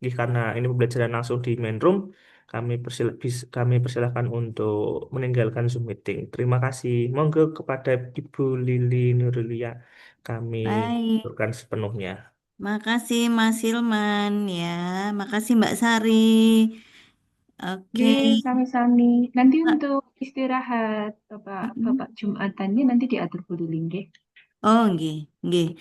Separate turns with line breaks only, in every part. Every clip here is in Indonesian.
Karena ini pembelajaran langsung di main room, kami persilahkan untuk meninggalkan Zoom meeting. Terima kasih. Monggo kepada Ibu Lili Nurulia, kami
Baik,
berikan sepenuhnya.
makasih Mas Hilman ya. Makasih Mbak Sari. Oke.
Nggih, sami-sami. Nanti
Mbak-
untuk istirahat
Mm-mm.
Bapak Jumatannya nanti diatur Bu Lili, nggih.
Oh, nggih, nggih.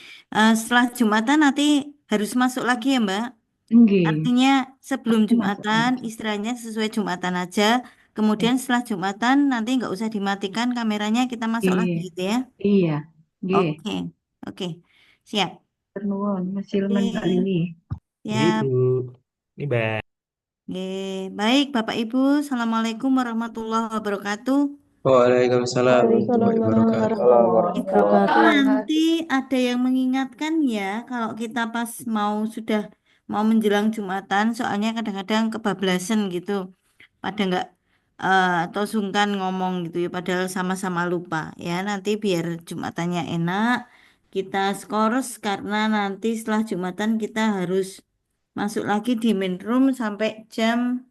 Setelah Jumatan nanti harus masuk lagi ya, Mbak.
Nggih,
Artinya sebelum
pasti masuk
Jumatan
lagi.
istirahatnya sesuai Jumatan aja.
Ya.
Kemudian setelah Jumatan nanti nggak usah dimatikan kameranya, kita masuk lagi
Nggih.
gitu ya.
Iya, nggih.
Oke, oke, siap.
Nuwun, Mas Hilman Mbak
Oke,
Lili.
siap.
Ibu, ini Mbak.
Oke, baik Bapak Ibu. Assalamualaikum warahmatullahi wabarakatuh.
Waalaikumsalam
Waalaikumsalam
warahmatullahi wabarakatuh.
warahmatullahi
Itu
wabarakatuh.
nanti ada yang mengingatkan ya kalau kita pas sudah mau menjelang Jumatan, soalnya kadang-kadang kebablasan gitu, pada nggak atau sungkan ngomong gitu ya, padahal sama-sama lupa ya. Nanti biar Jumatannya enak, kita skors karena nanti setelah Jumatan kita harus masuk lagi di main room sampai jam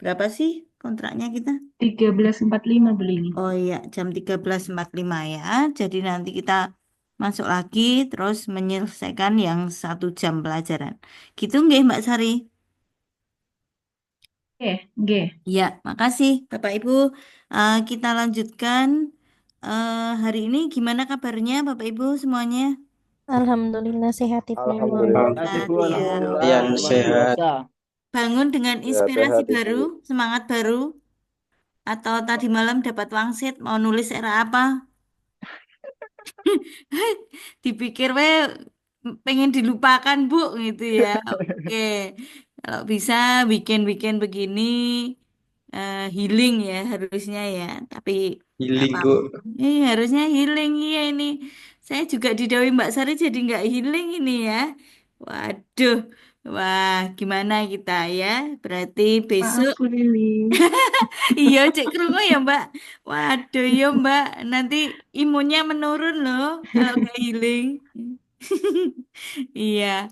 berapa sih kontraknya kita?
13.45 Bu Lili.
Oh iya, jam 13.45 ya. Jadi nanti kita masuk lagi terus menyelesaikan yang 1 jam pelajaran. Gitu nggih Mbak Sari?
Nggih, nggih.
Ya, makasih Bapak Ibu. Kita lanjutkan hari ini gimana kabarnya Bapak Ibu semuanya?
Alhamdulillah sehat Ibu.
Alhamdulillah,
Sehat ya.
yang sehat.
Bangun dengan
Ya,
inspirasi
sehat Ibu.
baru, semangat baru, atau tadi malam dapat wangsit mau nulis era apa? Dipikir we pengen dilupakan Bu gitu ya. Oke. Kalau bisa bikin-bikin begini healing ya harusnya ya. Tapi nggak
Healing
apa-apa.
Bu.
Harusnya healing iya ini. Saya juga didawi Mbak Sari jadi nggak healing ini ya. Waduh. Wah, gimana kita ya? Berarti
Maaf
besok
Bu Lili.
iya, cek kerungu ya, Mbak. Waduh, ya, Mbak. Nanti imunnya menurun loh kalau nggak healing. Iya,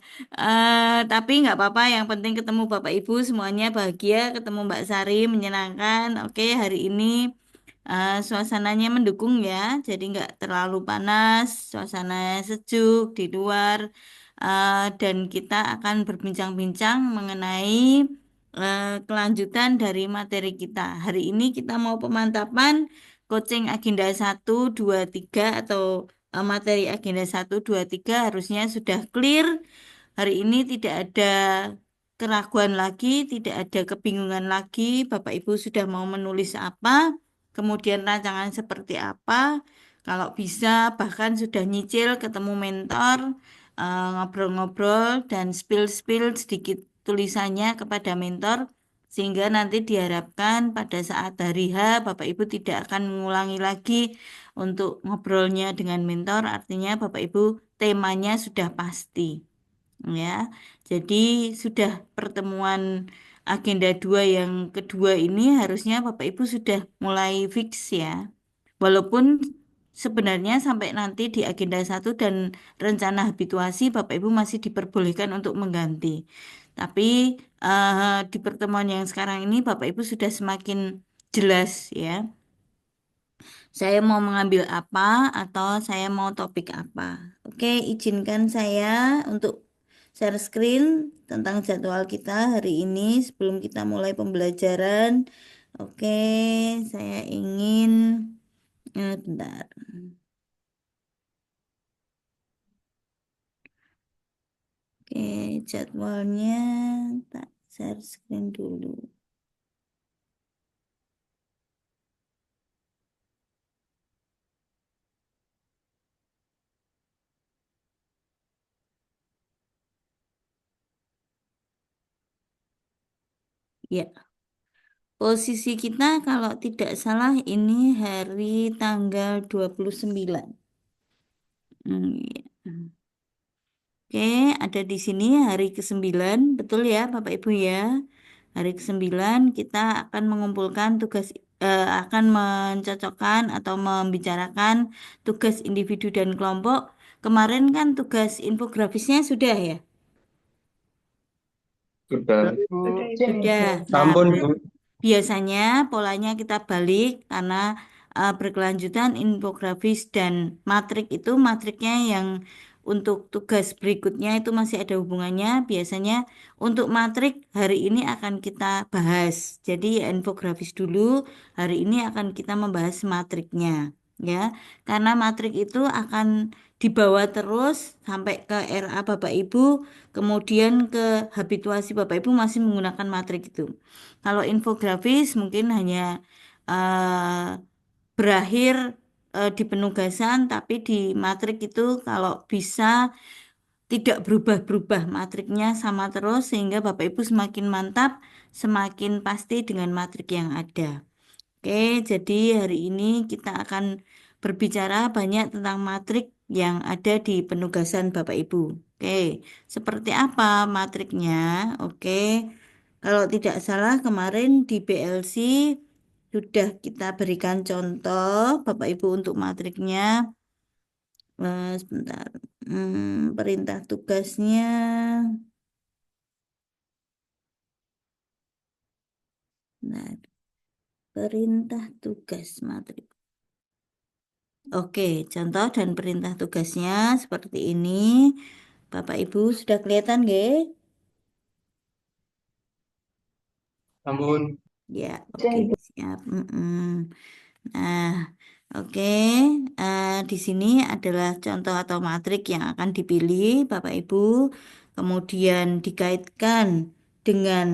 tapi nggak apa-apa. Yang penting ketemu Bapak Ibu semuanya bahagia, ketemu Mbak Sari menyenangkan. Oke, hari ini suasananya mendukung ya, jadi nggak terlalu panas, suasana sejuk di luar, dan kita akan berbincang-bincang mengenai kelanjutan dari materi kita. Hari ini kita mau pemantapan coaching agenda 1, 2, 3 atau materi agenda 1, 2, 3 harusnya sudah clear. Hari ini tidak ada keraguan lagi, tidak ada kebingungan lagi. Bapak Ibu sudah mau menulis apa, kemudian rancangan seperti apa. Kalau bisa, bahkan sudah nyicil ketemu mentor, ngobrol-ngobrol dan spill-spill sedikit tulisannya kepada mentor, sehingga nanti diharapkan pada saat hari H, Bapak Ibu tidak akan mengulangi lagi untuk ngobrolnya dengan mentor. Artinya, Bapak Ibu temanya sudah pasti ya. Jadi sudah pertemuan agenda 2 yang kedua ini harusnya Bapak Ibu sudah mulai fix ya. Walaupun sebenarnya sampai nanti di agenda 1 dan rencana habituasi Bapak Ibu masih diperbolehkan untuk mengganti. Tapi di pertemuan yang sekarang ini Bapak Ibu sudah semakin jelas ya. Saya mau mengambil apa atau saya mau topik apa. Oke, izinkan saya untuk share screen tentang jadwal kita hari ini sebelum kita mulai pembelajaran. Oke, saya ingin bentar. Oke, jadwalnya tak share screen dulu. Ya, posisi kita kalau tidak salah ini hari tanggal 29. Ya. Oke, ada di sini hari ke-9, betul ya Bapak Ibu ya. Hari ke-9 kita akan mengumpulkan tugas, akan mencocokkan atau membicarakan tugas individu dan kelompok. Kemarin kan tugas infografisnya sudah ya.
Sudah.
Sudah. Nah,
Sampun, Bu.
biasanya polanya kita balik karena berkelanjutan infografis dan matrik itu matriknya yang untuk tugas berikutnya itu masih ada hubungannya. Biasanya untuk matrik hari ini akan kita bahas. Jadi infografis dulu, hari ini akan kita membahas matriknya, ya. Karena matrik itu akan dibawa terus sampai ke RA Bapak Ibu, kemudian ke habituasi Bapak Ibu masih menggunakan matrik itu. Kalau infografis mungkin hanya eh, berakhir di penugasan, tapi di matrik itu kalau bisa tidak berubah-berubah matriknya sama terus sehingga Bapak Ibu semakin mantap, semakin pasti dengan matrik yang ada. Oke, jadi hari ini kita akan berbicara banyak tentang matrik yang ada di penugasan Bapak Ibu. Oke, seperti apa matriknya? Oke, kalau tidak salah kemarin di BLC sudah kita berikan contoh Bapak Ibu untuk matriknya. Sebentar. Perintah tugasnya. Nah, perintah tugas matrik. Oke, contoh dan perintah tugasnya seperti ini. Bapak Ibu sudah kelihatan, nggih?
Sampun.
Ya, oke, siap. Nah, oke. Di sini adalah contoh atau matrik yang akan dipilih, Bapak Ibu. Kemudian dikaitkan dengan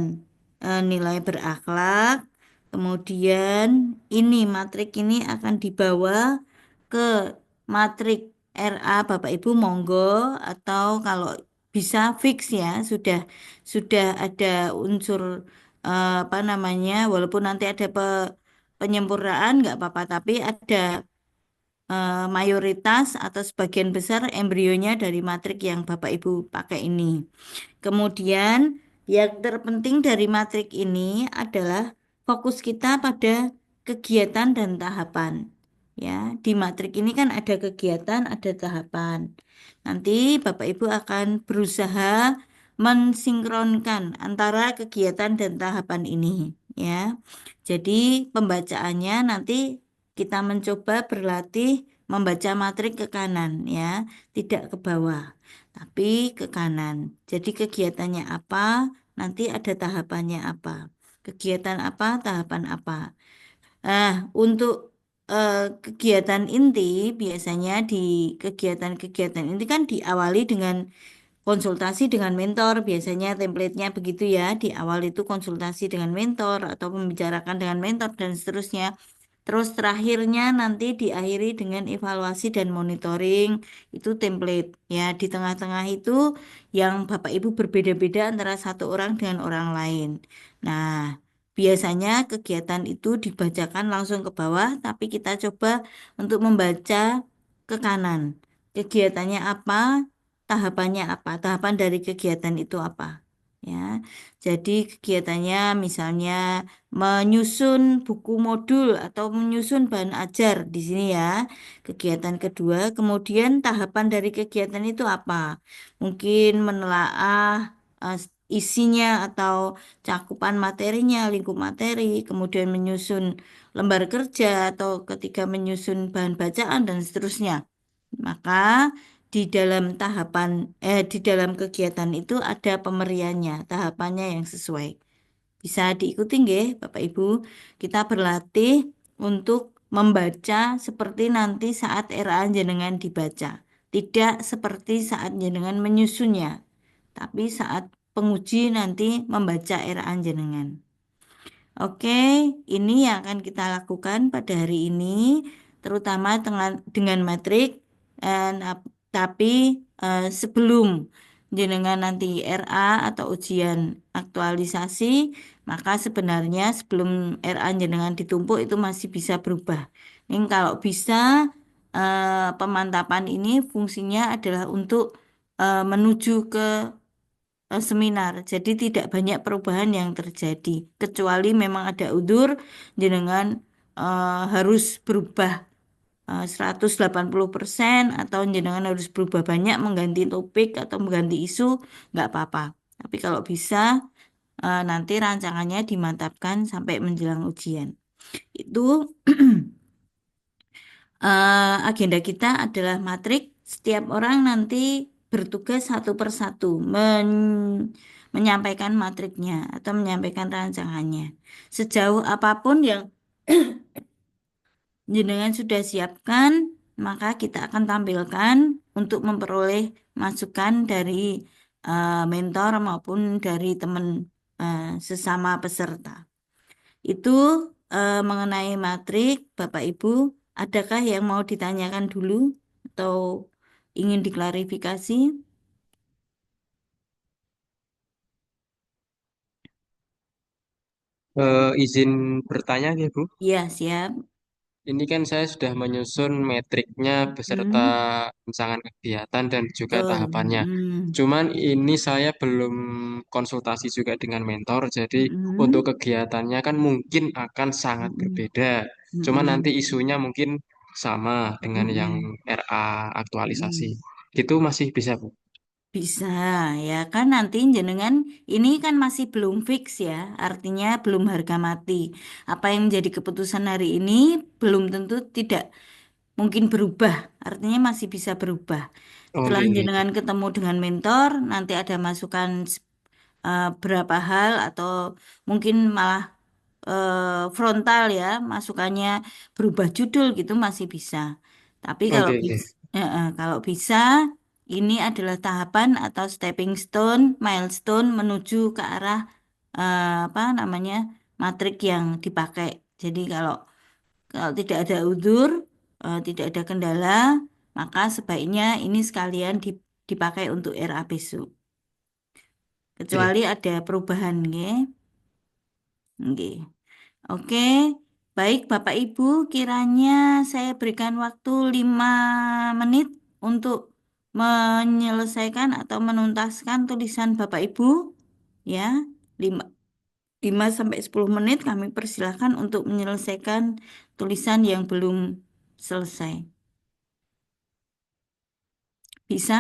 nilai berakhlak. Kemudian ini matrik ini akan dibawa ke matrik RA Bapak Ibu monggo atau kalau bisa fix ya sudah ada unsur apa namanya walaupun nanti ada penyempurnaan nggak apa-apa tapi ada mayoritas atau sebagian besar embrionya dari matrik yang Bapak Ibu pakai ini. Kemudian yang terpenting dari matrik ini adalah fokus kita pada kegiatan dan tahapan. Ya, di matrik ini kan ada kegiatan, ada tahapan. Nanti Bapak Ibu akan berusaha mensinkronkan antara kegiatan dan tahapan ini, ya. Jadi pembacaannya nanti kita mencoba berlatih membaca matrik ke kanan, ya, tidak ke bawah tapi ke kanan. Jadi kegiatannya apa, nanti ada tahapannya apa. Kegiatan apa, tahapan apa. Nah, untuk kegiatan inti biasanya di kegiatan-kegiatan inti kan diawali dengan konsultasi dengan mentor. Biasanya template-nya begitu ya. Di awal itu konsultasi dengan mentor atau membicarakan dengan mentor dan seterusnya. Terus terakhirnya nanti diakhiri dengan evaluasi dan monitoring itu template ya di tengah-tengah itu yang Bapak Ibu berbeda-beda antara satu orang dengan orang lain. Nah, biasanya kegiatan itu dibacakan langsung ke bawah tapi kita coba untuk membaca ke kanan. Kegiatannya apa? Tahapannya apa? Tahapan dari kegiatan itu apa? Ya. Jadi kegiatannya misalnya menyusun buku modul atau menyusun bahan ajar di sini ya. Kegiatan kedua, kemudian tahapan dari kegiatan itu apa? Mungkin menelaah eh, isinya atau cakupan materinya, lingkup materi, kemudian menyusun lembar kerja atau ketika menyusun bahan bacaan dan seterusnya. Maka di dalam kegiatan itu ada pemeriannya, tahapannya yang sesuai. Bisa diikuti nggih, Bapak Ibu. Kita berlatih untuk membaca seperti nanti saat RA jenengan dibaca. Tidak seperti saat jenengan menyusunnya, tapi saat penguji nanti membaca RA jenengan. Oke, ini yang akan kita lakukan pada hari ini, terutama dengan metrik. Tapi sebelum jenengan nanti RA atau ujian aktualisasi, maka sebenarnya sebelum RA jenengan ditumpuk itu masih bisa berubah. Ini kalau bisa pemantapan ini fungsinya adalah untuk menuju ke seminar. Jadi tidak banyak perubahan yang terjadi. Kecuali memang ada udzur, jenengan harus berubah 180% atau jenengan harus berubah banyak mengganti topik atau mengganti isu, nggak apa-apa. Tapi kalau bisa nanti rancangannya dimantapkan sampai menjelang ujian. Itu agenda kita adalah matrik. Setiap orang nanti bertugas satu persatu menyampaikan matriknya atau menyampaikan rancangannya. Sejauh apapun yang jenengan sudah siapkan, maka kita akan tampilkan untuk memperoleh masukan dari mentor maupun dari teman sesama peserta. Itu mengenai matrik, Bapak Ibu, adakah yang mau ditanyakan dulu atau ingin diklarifikasi?
Izin bertanya ya Bu.
Ya, siap.
Ini kan saya sudah menyusun metriknya beserta
Hmm,
rancangan kegiatan dan juga
betul.
tahapannya.
Hmm,
Cuman ini saya belum konsultasi juga dengan mentor, jadi untuk
hmm,
kegiatannya kan mungkin akan sangat
hmm,
berbeda. Cuman nanti
hmm,
isunya mungkin sama dengan yang
hmm,
RA aktualisasi.
hmm.
Itu masih bisa Bu.
Bisa, ya kan nanti jenengan ini kan masih belum fix ya, artinya belum harga mati. Apa yang menjadi keputusan hari ini belum tentu tidak mungkin berubah, artinya masih bisa berubah.
Oh,
Setelah
oke, oke.
jenengan ketemu dengan mentor, nanti ada masukan berapa hal atau mungkin malah frontal ya, masukannya berubah judul gitu masih bisa. Tapi kalau
Oke, oke.
bisa, kalau bisa, ini adalah tahapan atau stepping stone, milestone menuju ke arah apa namanya matrik yang dipakai. Jadi kalau tidak ada udur, tidak ada kendala, maka sebaiknya ini sekalian dipakai untuk RA besok.
Oke.
Kecuali ada perubahan, nggih. Nggih. Oke, baik Bapak Ibu, kiranya saya berikan waktu 5 menit untuk menyelesaikan atau menuntaskan tulisan Bapak Ibu. Ya, 5, 5 sampai 10 menit kami persilahkan untuk menyelesaikan tulisan yang belum selesai. Bisa?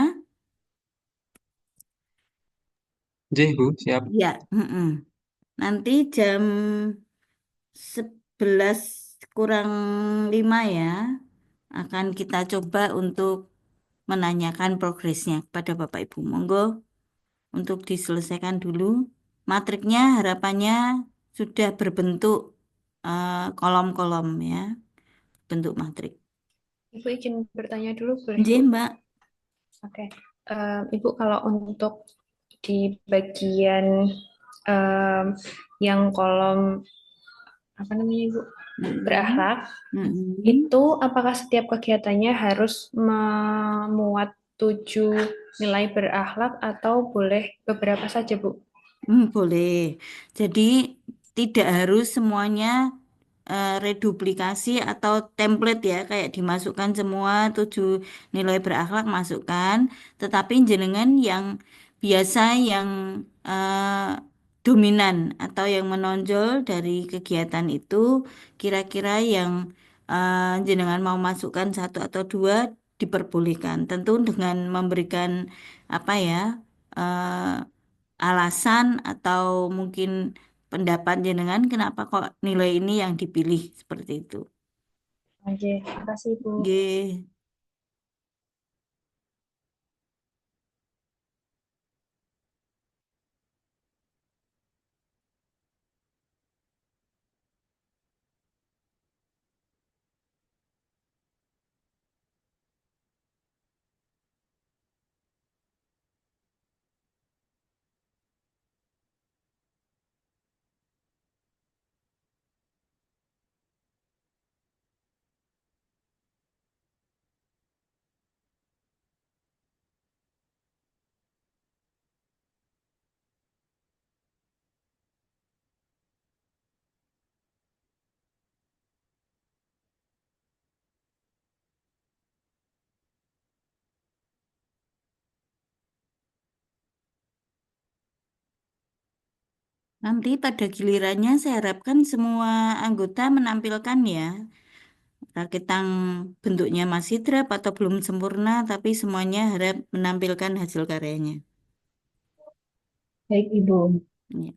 J, Bu, siap.
Ya, nanti jam 11 kurang 5 ya, akan kita coba untuk menanyakan progresnya kepada Bapak Ibu. Monggo untuk diselesaikan dulu. Matriknya harapannya sudah berbentuk kolom-kolom ya, bentuk matrik.
Ibu izin bertanya dulu, boleh
Nggih,
Bu?
Mbak.
Oke. Ibu kalau untuk di bagian em, yang kolom apa namanya Ibu?
Mm-mm.
Berakhlak,
Mm-mm.
itu apakah setiap kegiatannya harus memuat 7 nilai berakhlak atau boleh beberapa saja, Bu?
Boleh. Jadi tidak harus semuanya reduplikasi atau template ya, kayak dimasukkan semua 7 nilai berakhlak masukkan, tetapi jenengan yang biasa yang dominan atau yang menonjol dari kegiatan itu kira-kira yang jenengan mau masukkan satu atau dua diperbolehkan, tentu dengan memberikan apa ya, alasan atau mungkin pendapat jenengan kenapa kok nilai ini yang dipilih seperti itu.
Oke, terima kasih Bu.
Nggih. Nanti pada gilirannya saya harapkan semua anggota menampilkan ya. Rakitang bentuknya masih draft atau belum sempurna, tapi semuanya harap menampilkan hasil karyanya.
Baik, Ibu.
Ya.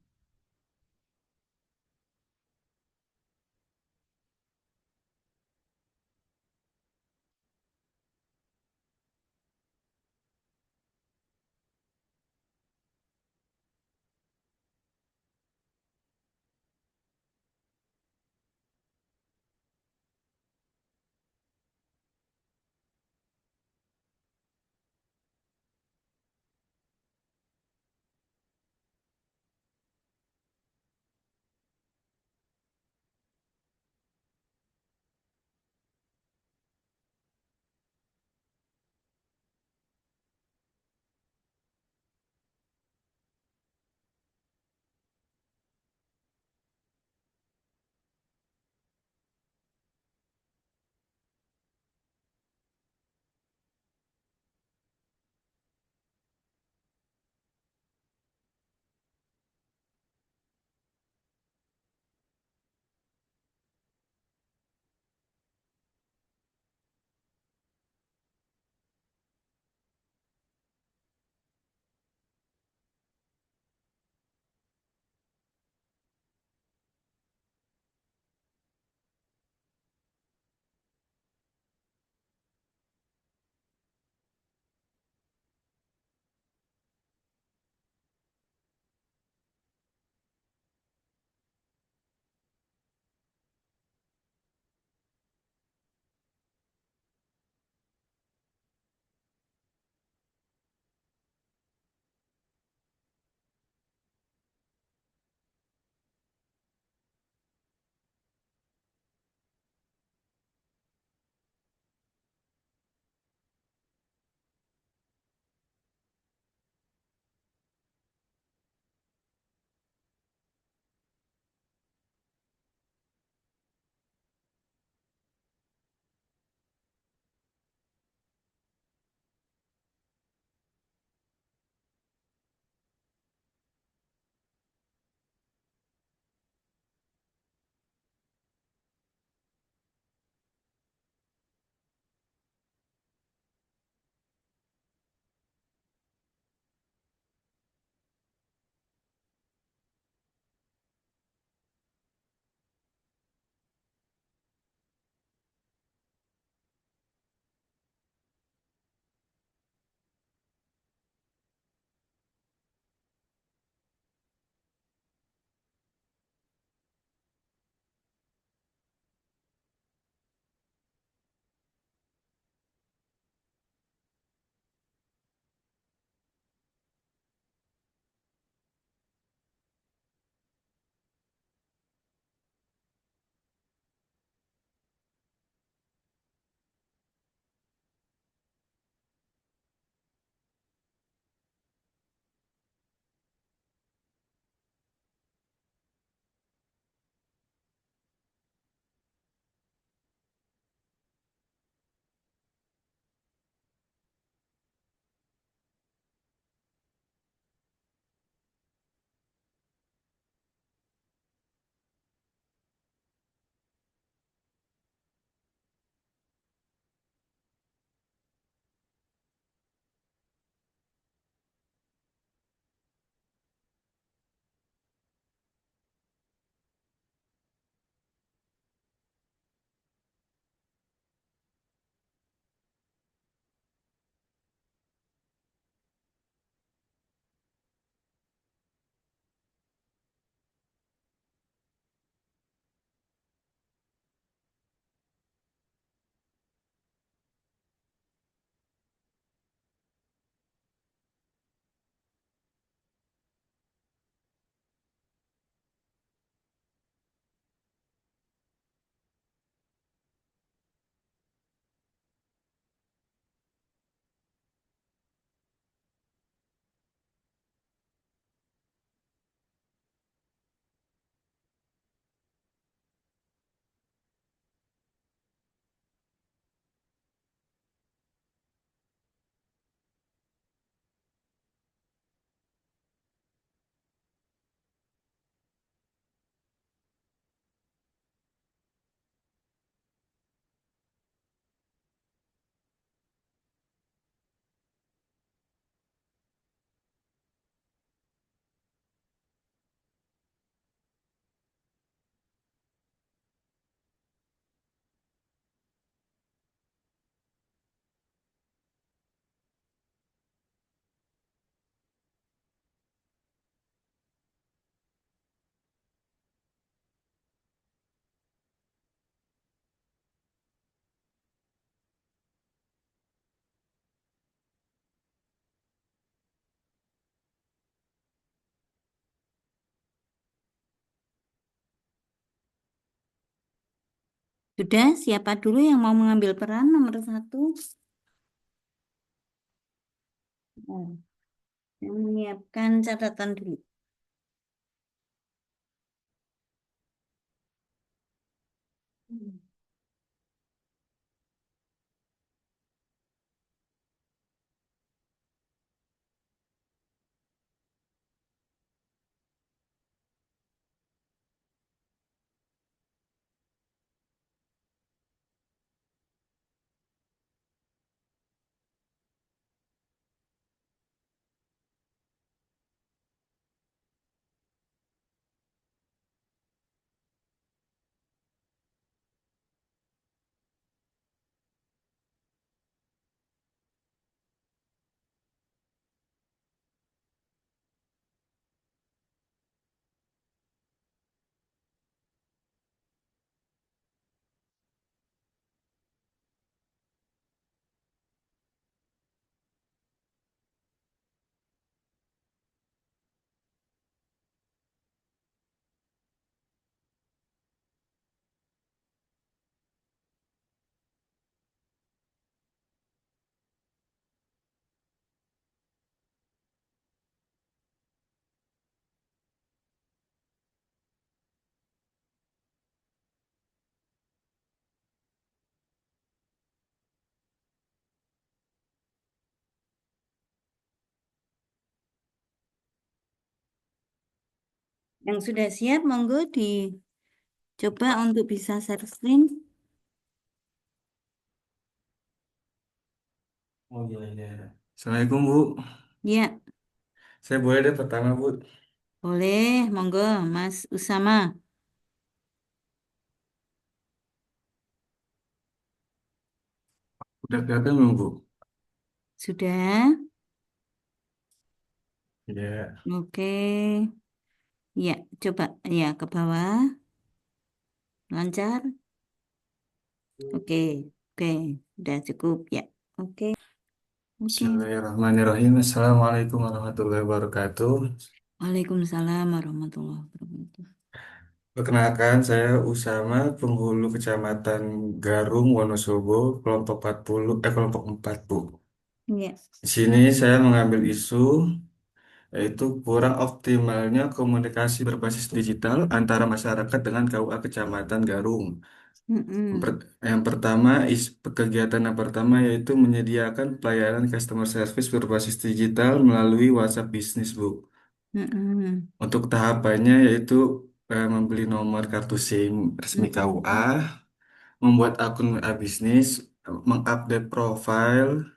Sudah, siapa dulu yang mau mengambil peran nomor 1? Oh, yang menyiapkan catatan dulu. Hmm. Yang sudah siap, monggo dicoba untuk bisa share screen.
Oh iya iya. Assalamualaikum Bu.
Ya,
Saya boleh deh pertama Bu.
boleh, monggo, Mas Usama.
Udah kelihatan belum Bu?
Sudah?
Ya.
Oke. Ya, coba ya ke bawah. Lancar. Oke, oke, udah cukup ya. Oke, oke.
Bismillahirrahmanirrahim. Assalamualaikum warahmatullahi wabarakatuh.
Waalaikumsalam warahmatullahi wabarakatuh.
Perkenalkan saya Usama, penghulu Kecamatan Garung, Wonosobo, kelompok 40, kelompok 4 Bu.
Ya.
Di sini saya mengambil isu yaitu kurang optimalnya komunikasi berbasis digital antara masyarakat dengan KUA Kecamatan Garung.
Mm-mm.
Yang pertama, kegiatan yang pertama yaitu menyediakan pelayanan customer service berbasis digital melalui WhatsApp Business, Bu.
Mm-mm.
Untuk tahapannya yaitu membeli nomor kartu SIM resmi
Mm-mm.
KUA, membuat akun WA bisnis, mengupdate profil,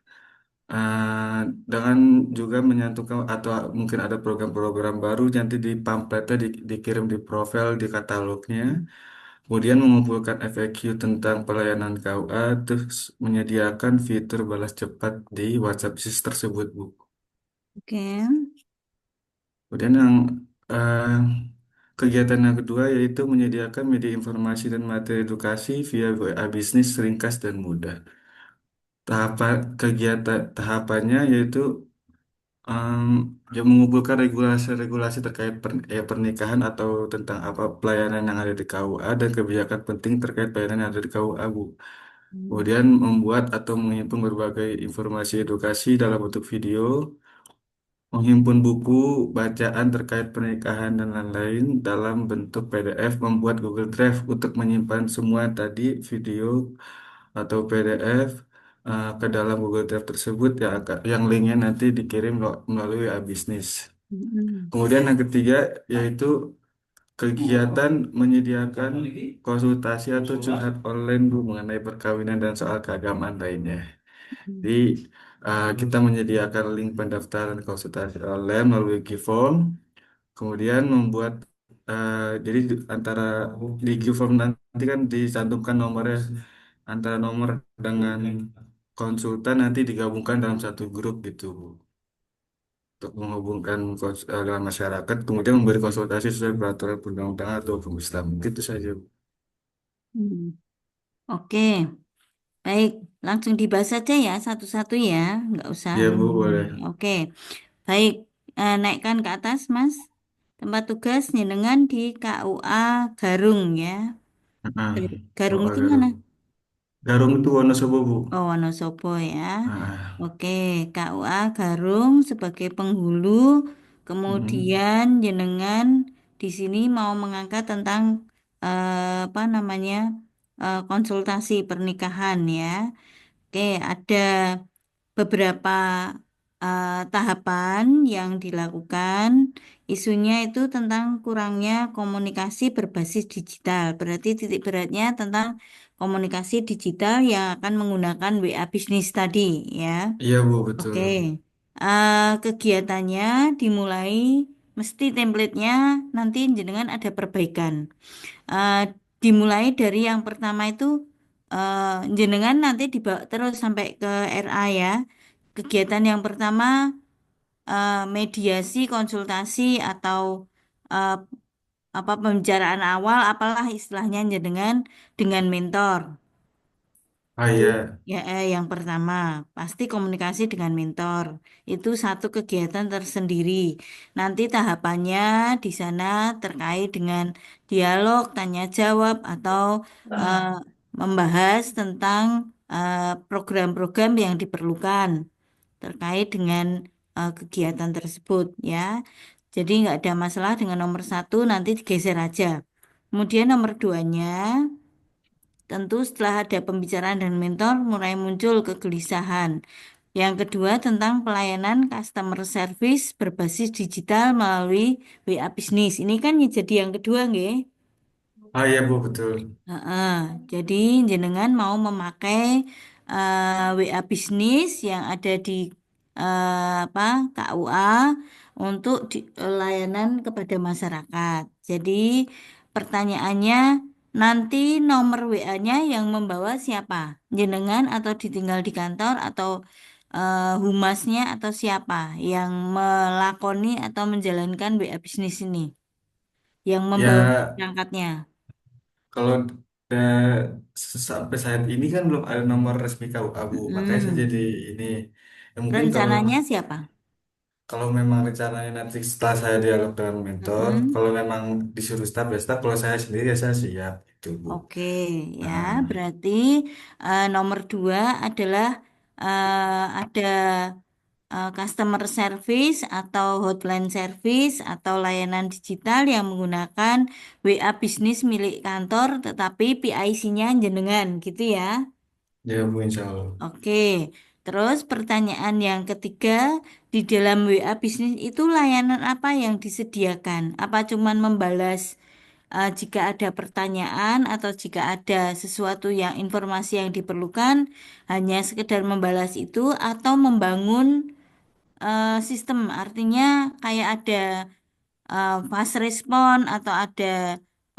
dengan juga menyantumkan atau mungkin ada program-program baru nanti di pamfletnya dikirim di profil di katalognya. Kemudian mengumpulkan FAQ tentang pelayanan KUA, terus menyediakan fitur balas cepat di WhatsApp Business tersebut, Bu.
Oke.
Kemudian yang eh, kegiatan yang kedua yaitu menyediakan media informasi dan materi edukasi via WA Bisnis ringkas dan mudah. Tahapannya yaitu em, yang mengumpulkan regulasi-regulasi terkait pernikahan atau tentang apa pelayanan yang ada di KUA dan kebijakan penting terkait pelayanan yang ada di KUA, Bu.
Mm.
Kemudian membuat atau menghimpun berbagai informasi edukasi dalam bentuk video, menghimpun buku bacaan terkait pernikahan dan lain-lain dalam bentuk PDF, membuat Google Drive untuk menyimpan semua tadi video atau PDF ke dalam Google Drive tersebut yang linknya nanti dikirim melalui bisnis.
Mm-mm.
Kemudian yang ketiga yaitu kegiatan menyediakan konsultasi atau curhat online, Bu, mengenai perkawinan dan soal keagamaan lainnya. Jadi kita menyediakan link pendaftaran konsultasi online melalui Giveform, kemudian membuat jadi antara di Giveform nanti kan dicantumkan nomornya, antara nomor dengan konsultan nanti digabungkan dalam satu grup gitu, Bu, untuk menghubungkan dengan masyarakat, kemudian memberi konsultasi sesuai peraturan perundang-undangan atau hukum Islam. Gitu saja, Bu.
Mm. Oke, baik. Langsung dibahas saja ya, satu-satu ya. Nggak usah.
Iya, Bu, boleh.
Oke, baik. Naikkan ke atas, Mas. Tempat tugas jenengan di KUA Garung ya.
Nah,
Garung
Bapak
itu mana?
Garung. Garung itu Wonosobo, Bu.
Oh, Wonosobo ya.
Nah,
Oke, KUA Garung sebagai penghulu,
mm.
kemudian jenengan di sini mau mengangkat tentang apa namanya konsultasi pernikahan ya. Oke, ada beberapa tahapan yang dilakukan. Isunya itu tentang kurangnya komunikasi berbasis digital. Berarti titik beratnya tentang komunikasi digital yang akan menggunakan WA bisnis tadi, ya.
Iya, Bu,
Oke.
betul.
Kegiatannya dimulai mesti template-nya nanti jenengan ada perbaikan. Eh, Dimulai dari yang pertama itu jenengan nanti dibawa terus sampai ke RA ya. Kegiatan yang pertama mediasi, konsultasi atau eh, apa pembicaraan awal, apalah istilahnya dengan mentor.
Ah,
Itu
iya.
ya yang pertama pasti komunikasi dengan mentor itu satu kegiatan tersendiri. Nanti tahapannya di sana terkait dengan dialog, tanya jawab atau eh, membahas tentang program-program yang diperlukan terkait dengan kegiatan tersebut ya. Jadi nggak ada masalah dengan nomor satu nanti digeser aja. Kemudian nomor duanya. Tentu setelah ada pembicaraan dan mentor mulai muncul kegelisahan. Yang kedua tentang pelayanan customer service berbasis digital melalui WA Bisnis. Ini kan jadi yang kedua, nggih.
Ah, iya, Bu, betul.
Heeh, jadi jenengan mau memakai WA bisnis yang ada di apa KUA untuk layanan kepada masyarakat. Jadi pertanyaannya nanti nomor WA-nya yang membawa siapa? Jenengan atau ditinggal di kantor atau humasnya atau siapa yang melakoni atau menjalankan WA bisnis ini? Yang membawa
Ya,
perangkatnya.
kalau da- sampai saat ini kan belum ada nomor resmi KUA, Bu. Makanya saya
Mm-mm.
jadi ini. Ya, mungkin kalau
Rencananya siapa?
kalau memang rencananya nanti setelah saya dialog dengan mentor,
Mm-mm.
kalau memang disuruh staff ya staff. Kalau saya sendiri ya saya siap itu, Bu.
Oke, ya,
Nah,
berarti nomor dua adalah ada customer service atau hotline service atau layanan digital yang menggunakan WA bisnis milik kantor, tetapi PIC-nya jenengan, gitu ya.
ya, Bu, insya Allah.
Oke, terus pertanyaan yang ketiga, di dalam WA bisnis itu layanan apa yang disediakan? Apa cuman membalas jika ada pertanyaan atau jika ada sesuatu yang informasi yang diperlukan, hanya sekedar membalas itu atau membangun sistem, artinya kayak ada fast respon atau ada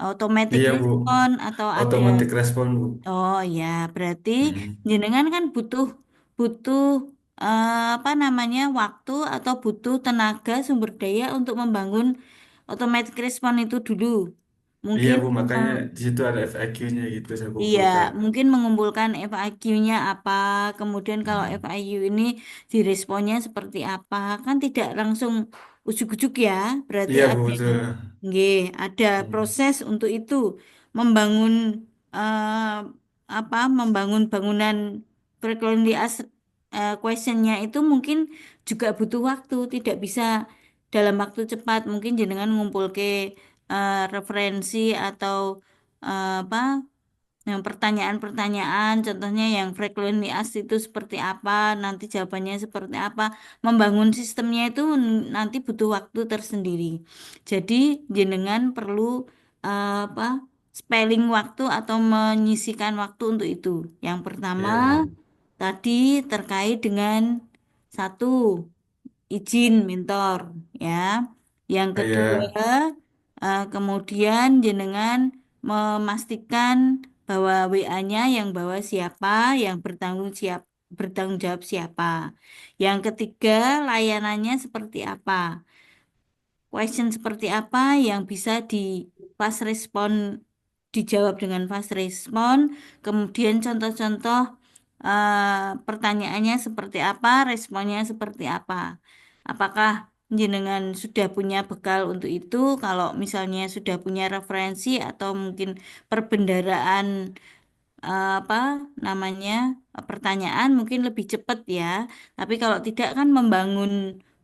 automatic
Iya, Bu.
respon atau ada.
Automatic respon, Bu.
Oh ya, berarti
Hmm.
jenengan kan butuh butuh apa namanya waktu atau butuh tenaga sumber daya untuk membangun automatic respon itu dulu.
Iya,
Mungkin
Bu. Makanya
eh,
di situ ada FAQ-nya gitu saya
iya,
kumpulkan.
mungkin mengumpulkan FAQ-nya apa, kemudian kalau
Hmm.
FAQ ini diresponnya seperti apa, kan tidak langsung ujuk-ujuk ya, berarti
Iya, Bu,
ada,
betul.
nggih, ada
Hmm.
proses untuk itu, membangun membangun bangunan frequently asked questionnya itu mungkin juga butuh waktu, tidak bisa dalam waktu cepat, mungkin jenengan ngumpul ke referensi atau apa yang pertanyaan-pertanyaan, contohnya yang frequently asked itu seperti apa, nanti jawabannya seperti apa. Membangun sistemnya itu nanti butuh waktu tersendiri. Jadi jenengan perlu apa spelling waktu atau menyisikan waktu untuk itu. Yang pertama
Iya, Bu.
tadi terkait dengan satu izin mentor ya. Yang kedua,
Kayak
kemudian jenengan memastikan bahwa WA-nya yang bawa siapa, yang bertanggung jawab siapa. Yang ketiga, layanannya seperti apa? Question seperti apa yang bisa di fast respon dijawab dengan fast respon. Kemudian contoh-contoh pertanyaannya seperti apa, responnya seperti apa. Apakah jenengan sudah punya bekal untuk itu, kalau misalnya sudah punya referensi atau mungkin perbendaraan apa namanya pertanyaan mungkin lebih cepat ya. Tapi kalau tidak kan membangun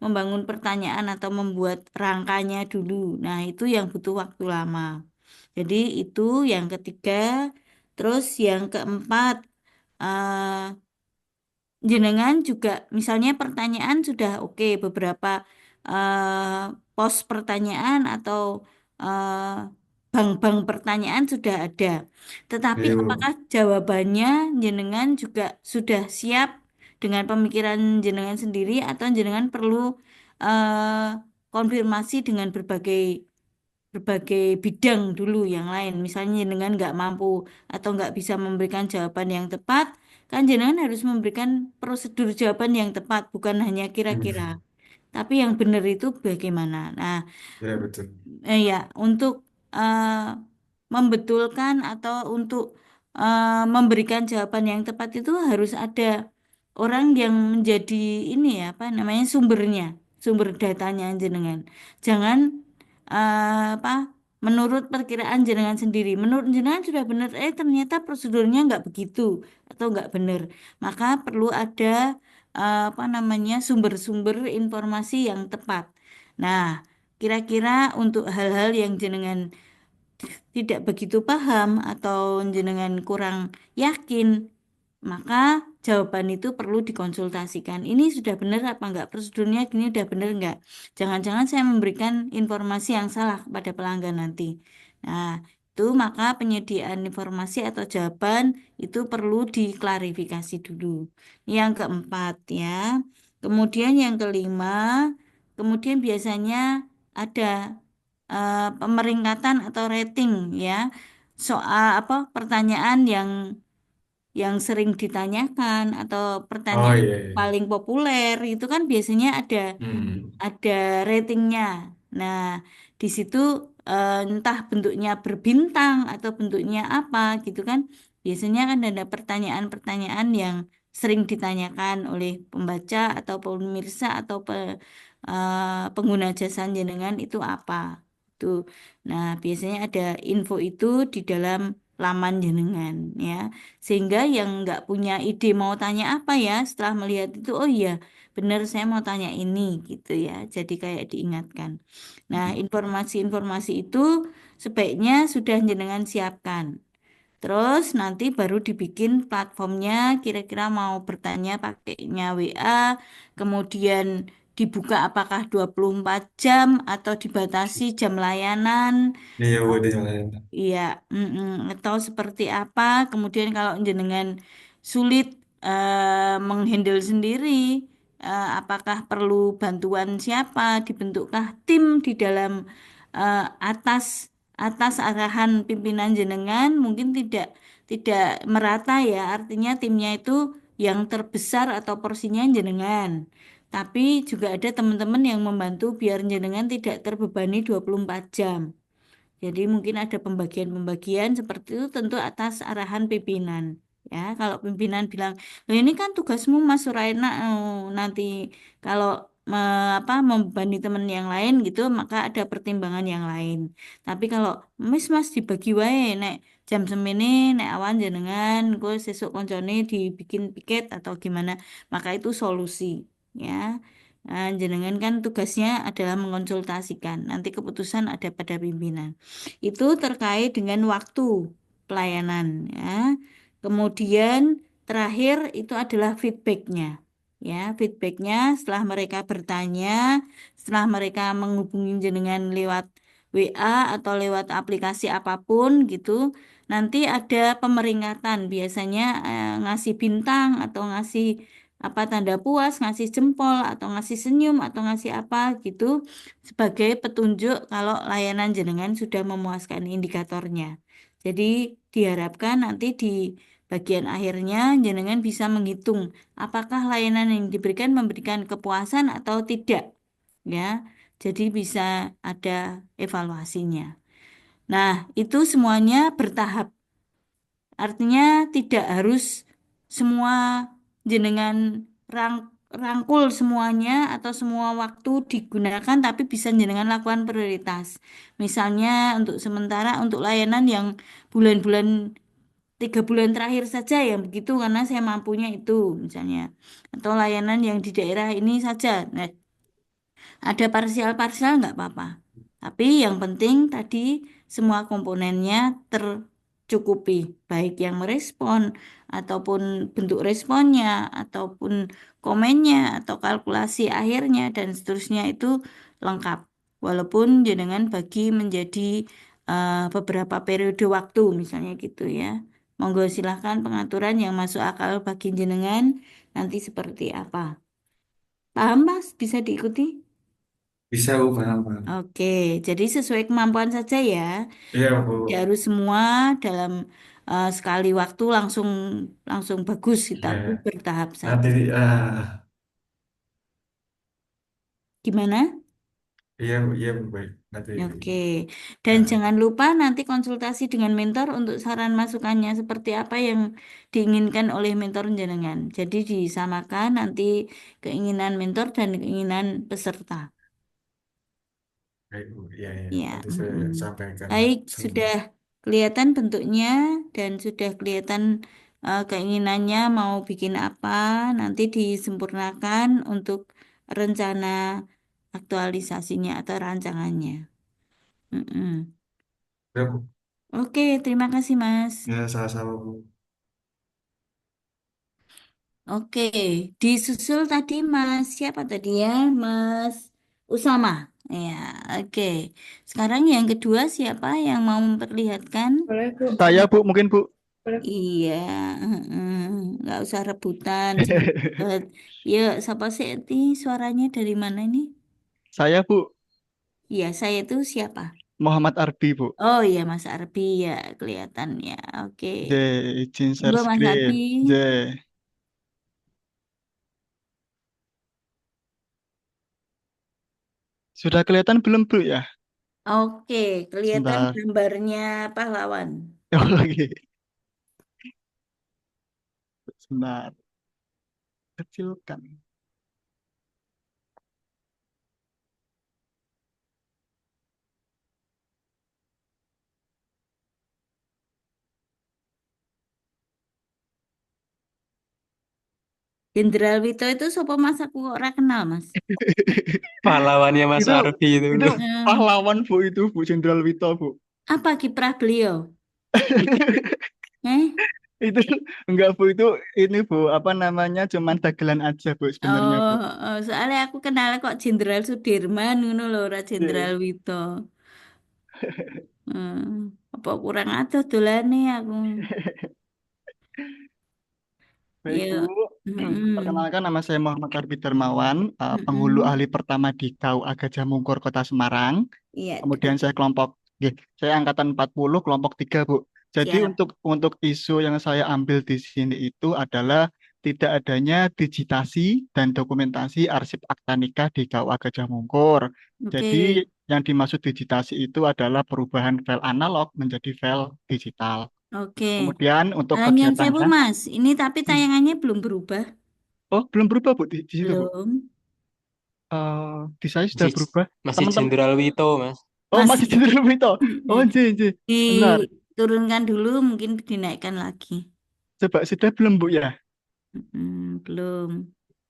membangun pertanyaan atau membuat rangkanya dulu. Nah, itu yang butuh waktu lama. Jadi itu yang ketiga. Terus yang keempat, eh, jenengan juga misalnya pertanyaan sudah oke, beberapa pos pertanyaan atau eh, bank-bank pertanyaan sudah ada. Tetapi
Ayo.
apakah jawabannya jenengan juga sudah siap dengan pemikiran jenengan sendiri atau jenengan perlu eh, konfirmasi dengan berbagai berbagai bidang dulu yang lain. Misalnya jenengan nggak mampu atau nggak bisa memberikan jawaban yang tepat, kan jenengan harus memberikan prosedur jawaban yang tepat, bukan hanya kira-kira.
Hmm,
Tapi yang benar itu bagaimana? Nah,
ya betul.
ya untuk eh, membetulkan atau untuk memberikan jawaban yang tepat itu harus ada orang yang menjadi ini ya apa namanya sumbernya, sumber datanya jenengan. Jangan apa menurut perkiraan jenengan sendiri. Menurut jenengan sudah benar, ternyata prosedurnya nggak begitu atau nggak benar. Maka perlu ada apa namanya sumber-sumber informasi yang tepat. Nah, kira-kira untuk hal-hal yang jenengan tidak begitu paham atau jenengan kurang yakin, maka jawaban itu perlu dikonsultasikan. Ini sudah benar apa enggak? Prosedurnya gini udah benar enggak? Jangan-jangan saya memberikan informasi yang salah kepada pelanggan nanti. Nah, itu maka penyediaan informasi atau jawaban itu perlu diklarifikasi dulu. Yang keempat ya. Kemudian yang kelima, kemudian biasanya ada pemeringkatan atau rating ya. Soal apa pertanyaan yang sering ditanyakan atau
Oh
pertanyaan
iya, iya.
paling populer itu kan biasanya
Hmm.
ada ratingnya. Nah, di situ entah bentuknya berbintang atau bentuknya apa gitu kan. Biasanya kan ada pertanyaan-pertanyaan yang sering ditanyakan oleh pembaca atau pemirsa atau pengguna jasa jenengan itu apa. Tuh. Nah, biasanya ada info itu di dalam laman jenengan ya. Sehingga yang nggak punya ide mau tanya apa ya setelah melihat itu, oh iya benar saya mau tanya ini gitu ya. Jadi kayak diingatkan. Nah, informasi-informasi itu sebaiknya sudah jenengan siapkan. Terus nanti baru dibikin platformnya, kira-kira mau bertanya pakainya WA, kemudian dibuka apakah 24 jam atau dibatasi jam layanan.
Iya, udah jalan.
Iya, atau seperti apa? Kemudian kalau jenengan sulit menghandle sendiri, apakah perlu bantuan siapa? Dibentukkah tim di dalam eh, atas atas arahan pimpinan jenengan? Mungkin tidak merata ya. Artinya timnya itu yang terbesar atau porsinya jenengan. Tapi juga ada teman-teman yang membantu biar jenengan tidak terbebani 24 jam. Jadi mungkin ada pembagian-pembagian seperti itu tentu atas arahan pimpinan. Ya, kalau pimpinan bilang, "Loh ini kan tugasmu Mas Suraina, nanti kalau membebani teman yang lain gitu, maka ada pertimbangan yang lain. Tapi kalau Mas dibagi wae nek jam semene nek awan jenengan, gue sesuk koncone dibikin piket atau gimana, maka itu solusi. Ya, nah, jenengan kan tugasnya adalah mengonsultasikan. Nanti keputusan ada pada pimpinan. Itu terkait dengan waktu pelayanan ya. Kemudian terakhir itu adalah feedbacknya. Ya, feedbacknya setelah mereka bertanya, setelah mereka menghubungi jenengan lewat WA atau lewat aplikasi apapun gitu, nanti ada pemeringkatan. Biasanya ngasih bintang atau ngasih apa tanda puas, ngasih jempol atau ngasih senyum atau ngasih apa gitu sebagai petunjuk kalau layanan jenengan sudah memuaskan indikatornya. Jadi diharapkan nanti di bagian akhirnya jenengan bisa menghitung apakah layanan yang diberikan memberikan kepuasan atau tidak, ya. Jadi bisa ada evaluasinya. Nah, itu semuanya bertahap. Artinya tidak harus semua jenengan rang rangkul semuanya atau semua waktu digunakan tapi bisa jenengan lakukan prioritas. Misalnya untuk sementara untuk layanan yang bulan-bulan 3 bulan terakhir saja yang begitu karena saya mampunya itu misalnya. Atau layanan yang di daerah ini saja. Nah, ada parsial-parsial nggak apa-apa. Tapi yang penting tadi semua komponennya tercukupi, baik yang merespon ataupun bentuk responnya ataupun komennya atau kalkulasi akhirnya dan seterusnya itu lengkap. Walaupun jenengan bagi menjadi beberapa periode waktu misalnya gitu ya. Monggo silahkan pengaturan yang masuk akal bagi jenengan nanti seperti apa. Paham, Mas? Bisa diikuti?
Bisa Bu, paham, paham.
Oke, jadi sesuai kemampuan saja ya.
Iya Bu.
Tidak harus semua dalam sekali waktu langsung langsung bagus, tapi
Ya.
bertahap
Nanti
saja.
ah,
Gimana?
iya Bu, iya Bu, baik. Nanti
Oke, dan
ah,
jangan lupa nanti konsultasi dengan mentor untuk saran masukannya seperti apa yang diinginkan oleh mentor jenengan. Jadi disamakan nanti keinginan mentor dan keinginan peserta.
baik Bu. Iya, iya.
Ya,
Nanti saya
mm-mm.
sampaikan
Baik,
semua.
sudah kelihatan bentuknya dan sudah kelihatan keinginannya mau bikin apa, nanti disempurnakan untuk rencana aktualisasinya atau rancangannya. Mm-mm.
Ya Bu.
Oke, terima kasih, Mas.
Ya, sama-sama Bu.
Oke, disusul tadi Mas siapa tadi ya? Mas Usama. Ya, oke. Sekarang yang kedua siapa yang mau memperlihatkan?
Boleh, Bu.
Saya Bu, mungkin Bu.
Boleh.
Iya, heeh. Nggak usah rebutan, cepet. Yuk, siapa sih ini? Suaranya dari mana ini?
Saya Bu,
Iya, saya itu siapa?
Muhammad Arbi Bu.
Oh iya, Mas Arbi ya, kelihatan ya. Oke.
J, izin share
Monggo Mas Arbi.
screen. J, sudah kelihatan belum Bu ya?
Oke, kelihatan
Sebentar.
gambarnya pahlawan.
Oh lagi. Sebentar. Kecilkan.
Jenderal Wito itu sapa Mas aku kok ora kenal Mas.
Pahlawannya Mas
Itu
Arfi itu.
itu
Eh,
pahlawan Bu itu Bu Jenderal Wito Bu.
apa kiprah beliau? Eh?
Itu enggak Bu itu ini Bu apa namanya cuman dagelan aja Bu sebenarnya
Oh,
Bu.
soalnya aku kenal kok Jenderal Sudirman ngono lho, ora Jenderal
J.
Wito. Apa kurang adoh dolane aku.
Baik Bu,
Ya. Mm-mm.
perkenalkan nama saya Muhammad Arbi Darmawan, penghulu
Mm-mm.
ahli pertama di KUA Gajah Mungkur Kota Semarang.
Iya,
Kemudian saya kelompok, saya angkatan 40 kelompok 3 Bu. Jadi
siap.
untuk isu yang saya ambil di sini itu adalah tidak adanya digitasi dan dokumentasi arsip akta nikah di KUA Gajah Mungkur.
Oke.
Jadi yang dimaksud digitasi itu adalah perubahan file analog menjadi file digital.
Oke.
Kemudian untuk
Yang sewu
kegiatannya,
Mas, ini tapi tayangannya belum berubah.
oh belum berubah Bu di situ Bu.
Belum.
Di saya sudah
Masih,
berubah.
masih
Teman-teman,
Jenderal Wito, Mas.
oh
Masih
masih cenderung itu. Oh
mm,
J. Benar.
diturunkan dulu mungkin dinaikkan lagi.
Coba sudah belum Bu ya?
Belum.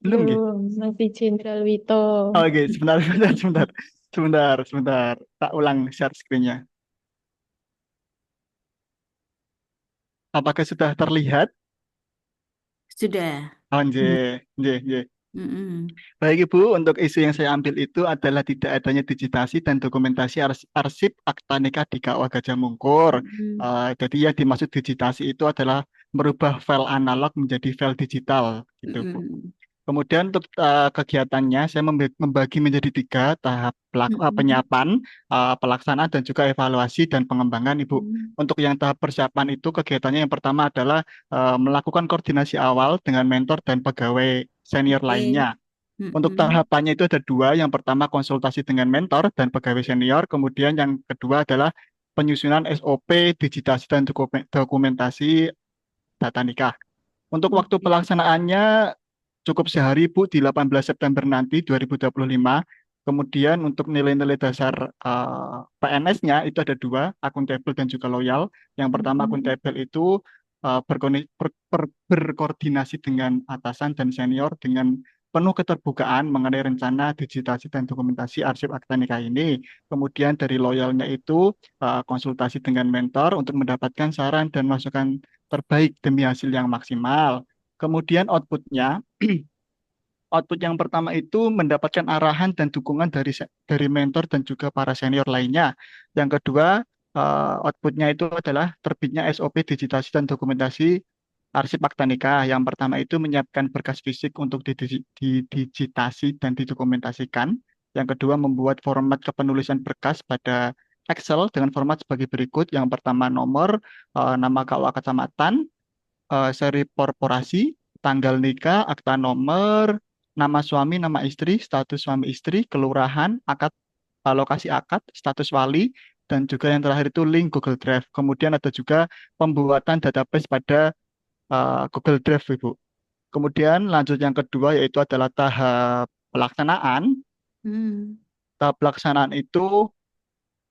Belum G?
Belum, masih Jenderal Wito.
Oke, sebentar, sebentar. Tak ulang share screen-nya. Apakah sudah terlihat?
Sudah.
Oh, J.
Mm-mm.
Baik Ibu, untuk isu yang saya ambil itu adalah tidak adanya digitasi dan dokumentasi arsip akta nikah di KUA Gajah Mungkur.
Mm-mm.
Jadi yang dimaksud digitasi itu adalah merubah file analog menjadi file digital, gitu Bu.
Mm-mm.
Kemudian untuk kegiatannya saya membagi menjadi 3 tahap
Mm-mm.
penyiapan, pelaksanaan dan juga evaluasi dan pengembangan Ibu.
Mm-mm.
Untuk yang tahap persiapan itu kegiatannya yang pertama adalah melakukan koordinasi awal dengan mentor dan pegawai senior
Oke.
lainnya. Untuk
Mm-mm.
tahapannya itu ada 2. Yang pertama konsultasi dengan mentor dan pegawai senior. Kemudian yang kedua adalah penyusunan SOP, digitasi dan dokumentasi data nikah. Untuk waktu
Oke.
pelaksanaannya cukup sehari Bu di 18 September nanti 2025. Kemudian untuk nilai-nilai dasar PNS-nya itu ada dua, akuntabel dan juga loyal. Yang pertama akuntabel itu berkoordinasi dengan atasan dan senior dengan penuh keterbukaan mengenai rencana digitasi dan dokumentasi arsip akta nikah ini. Kemudian dari loyalnya itu konsultasi dengan mentor untuk mendapatkan saran dan masukan terbaik demi hasil yang maksimal. Kemudian output yang pertama itu mendapatkan arahan dan dukungan dari mentor dan juga para senior lainnya. Yang kedua, outputnya itu adalah terbitnya SOP digitasi dan dokumentasi arsip akta nikah. Yang pertama itu menyiapkan berkas fisik untuk didigitasi dan didokumentasikan. Yang kedua, membuat format kepenulisan berkas pada Excel dengan format sebagai berikut. Yang pertama nomor, nama KUA kecamatan, seri korporasi, tanggal nikah, akta nomor, nama suami, nama istri, status suami istri, kelurahan, akad, lokasi akad, status wali, dan juga yang terakhir itu link Google Drive. Kemudian ada juga pembuatan database pada Google Drive, Ibu. Kemudian lanjut yang kedua yaitu adalah tahap pelaksanaan. Tahap pelaksanaan itu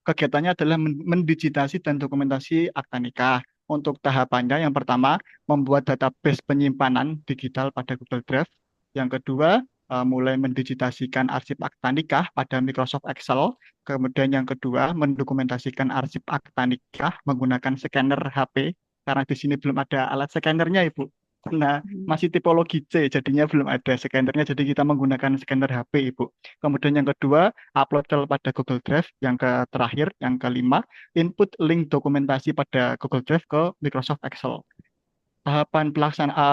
kegiatannya adalah mendigitasi dan dokumentasi akta nikah. Untuk tahapannya yang pertama membuat database penyimpanan digital pada Google Drive. Yang kedua mulai mendigitasikan arsip akta nikah pada Microsoft Excel. Kemudian yang kedua mendokumentasikan arsip akta nikah menggunakan scanner HP karena di sini belum ada alat scannernya Ibu. Karena masih tipologi C, jadinya belum ada scannernya, jadi kita menggunakan scanner HP, Ibu. Kemudian yang kedua, upload file pada Google Drive. Yang terakhir, yang kelima, input link dokumentasi pada Google Drive ke Microsoft Excel. Tahapan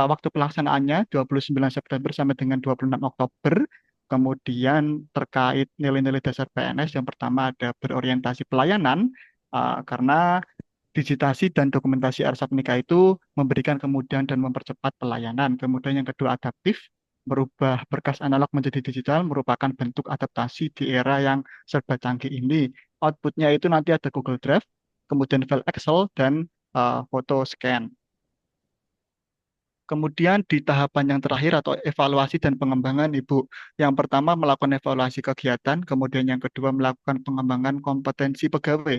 waktu pelaksanaannya 29 September sampai dengan 26 Oktober. Kemudian terkait nilai-nilai dasar PNS, yang pertama ada berorientasi pelayanan, karena digitasi dan dokumentasi arsip nikah itu memberikan kemudahan dan mempercepat pelayanan. Kemudian yang kedua adaptif, merubah berkas analog menjadi digital merupakan bentuk adaptasi di era yang serba canggih ini. Outputnya itu nanti ada Google Drive, kemudian file Excel, dan foto scan. Kemudian di tahapan yang terakhir atau evaluasi dan pengembangan, Ibu. Yang pertama melakukan evaluasi kegiatan, kemudian yang kedua melakukan pengembangan kompetensi pegawai.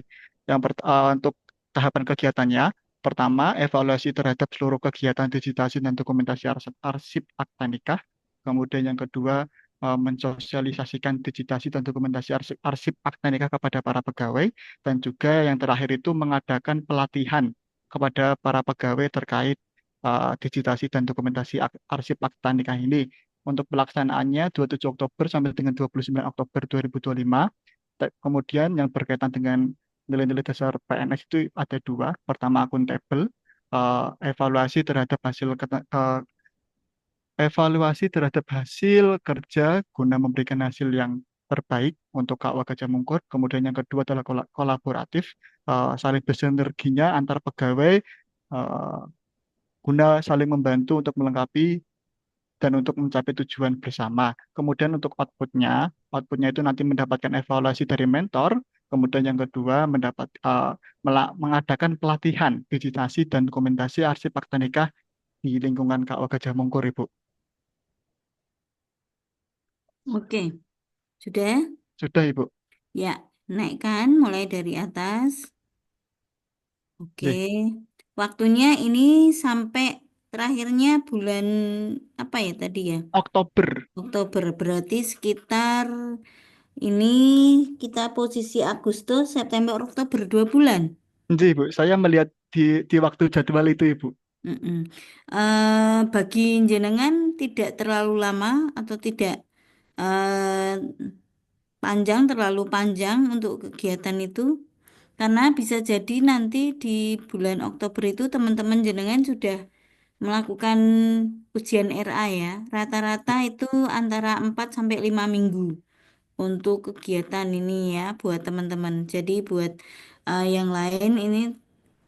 Untuk tahapan kegiatannya, pertama evaluasi terhadap seluruh kegiatan digitasi dan dokumentasi arsip akta nikah. Kemudian yang kedua mensosialisasikan digitasi dan dokumentasi arsip akta nikah kepada para pegawai. Dan juga yang terakhir itu mengadakan pelatihan kepada para pegawai terkait digitasi dan dokumentasi arsip akta nikah ini. Untuk pelaksanaannya 27 Oktober sampai dengan 29 Oktober 2025. Kemudian yang berkaitan dengan nilai-nilai dasar PNS itu ada dua. Pertama akuntabel, evaluasi terhadap hasil kerja guna memberikan hasil yang terbaik untuk KUA Gajah Mungkur. Kemudian yang kedua adalah kolaboratif, saling bersinerginya antar pegawai guna saling membantu untuk melengkapi dan untuk mencapai tujuan bersama. Kemudian untuk outputnya itu nanti mendapatkan evaluasi dari mentor. Kemudian yang kedua mengadakan pelatihan digitasi dan dokumentasi arsip akta nikah di lingkungan KUA Gajah Mungkur, Ibu.
Oke, sudah?
Sudah, Ibu.
Ya, naikkan mulai dari atas. Oke, waktunya ini sampai terakhirnya bulan apa ya tadi ya?
Oktober.
Oktober, berarti sekitar ini kita posisi Agustus, September, Oktober 2 bulan.
Ibu, saya melihat di waktu jadwal itu, Ibu.
Bagi jenengan tidak terlalu lama atau tidak terlalu panjang untuk kegiatan itu? Karena bisa jadi nanti di bulan Oktober itu teman-teman jenengan sudah melakukan ujian RA ya. Rata-rata itu antara 4 sampai 5 minggu untuk kegiatan ini ya buat teman-teman. Jadi buat yang lain ini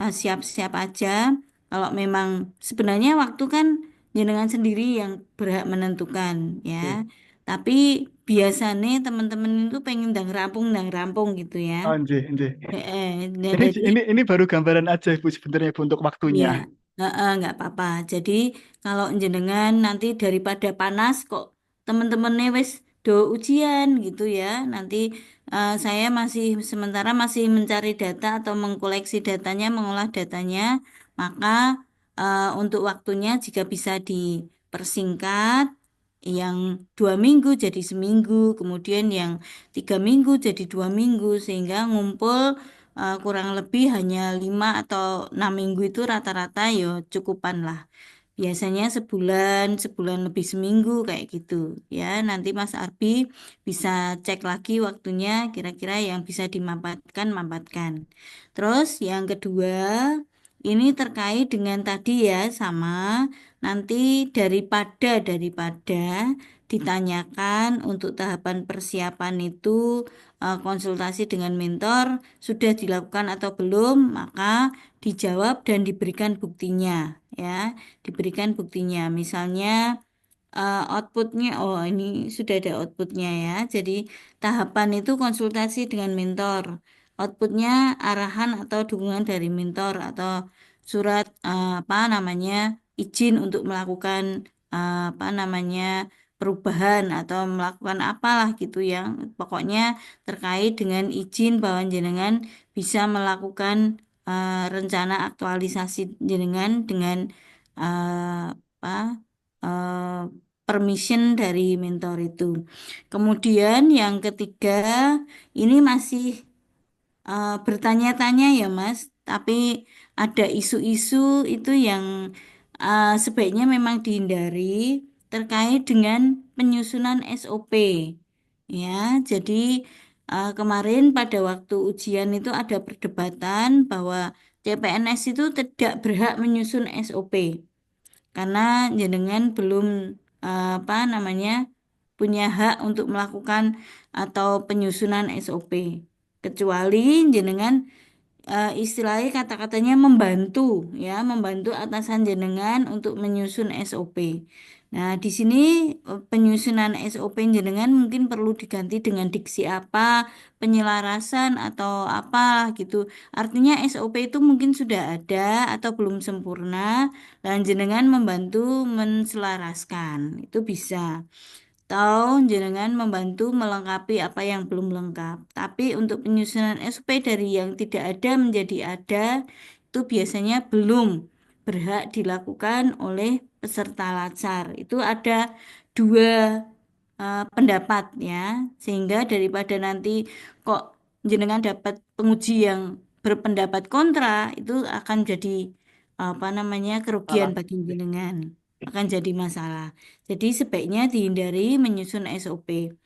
siap-siap aja. Kalau memang sebenarnya waktu kan jenengan sendiri yang berhak menentukan ya. Tapi biasanya teman-teman itu pengen ndang rampung gitu ya.
Oh, nggih.
Jadi
Ini baru gambaran aja, Ibu, sebenarnya, Ibu, untuk
iya,
waktunya.
Nggak apa-apa. Jadi kalau jenengan nanti daripada panas kok temen-temennya wis do ujian gitu ya. Nanti saya masih sementara masih mencari data atau mengkoleksi datanya, mengolah datanya. Maka untuk waktunya jika bisa dipersingkat, yang 2 minggu jadi seminggu, kemudian yang 3 minggu jadi 2 minggu, sehingga ngumpul kurang lebih hanya 5 atau 6 minggu itu rata-rata ya cukupan lah. Biasanya sebulan, sebulan lebih seminggu kayak gitu. Ya, nanti Mas Arbi bisa cek lagi waktunya kira-kira yang bisa dimampatkan, mampatkan. Terus yang kedua, ini terkait dengan tadi ya sama nanti daripada ditanyakan untuk tahapan persiapan itu konsultasi dengan mentor sudah dilakukan atau belum, maka dijawab dan diberikan buktinya ya, diberikan buktinya. Misalnya outputnya, oh ini sudah ada outputnya ya. Jadi tahapan itu konsultasi dengan mentor. Outputnya arahan atau dukungan dari mentor atau surat apa namanya izin untuk melakukan apa namanya perubahan atau melakukan apalah gitu yang pokoknya terkait dengan izin bahwa jenengan bisa melakukan rencana aktualisasi jenengan dengan apa permission dari mentor itu. Kemudian yang ketiga, ini masih bertanya-tanya ya Mas, tapi ada isu-isu itu yang sebaiknya memang dihindari terkait dengan penyusunan SOP. Ya, jadi kemarin pada waktu ujian itu ada perdebatan bahwa CPNS itu tidak berhak menyusun SOP karena jenengan belum apa namanya punya hak untuk melakukan atau penyusunan SOP kecuali jenengan istilahnya kata-katanya membantu ya membantu atasan jenengan untuk menyusun SOP. Nah, di sini penyusunan SOP jenengan mungkin perlu diganti dengan diksi apa, penyelarasan atau apa gitu. Artinya SOP itu mungkin sudah ada atau belum sempurna dan jenengan membantu menselaraskan. Itu bisa. Atau jenengan membantu melengkapi apa yang belum lengkap. Tapi untuk penyusunan SOP dari yang tidak ada menjadi ada, itu biasanya belum berhak dilakukan oleh peserta lacar. Itu ada dua pendapat ya, sehingga daripada nanti kok jenengan dapat penguji yang berpendapat kontra, itu akan jadi apa namanya kerugian
Salah.
bagi jenengan, akan jadi masalah. Jadi sebaiknya dihindari menyusun SOP.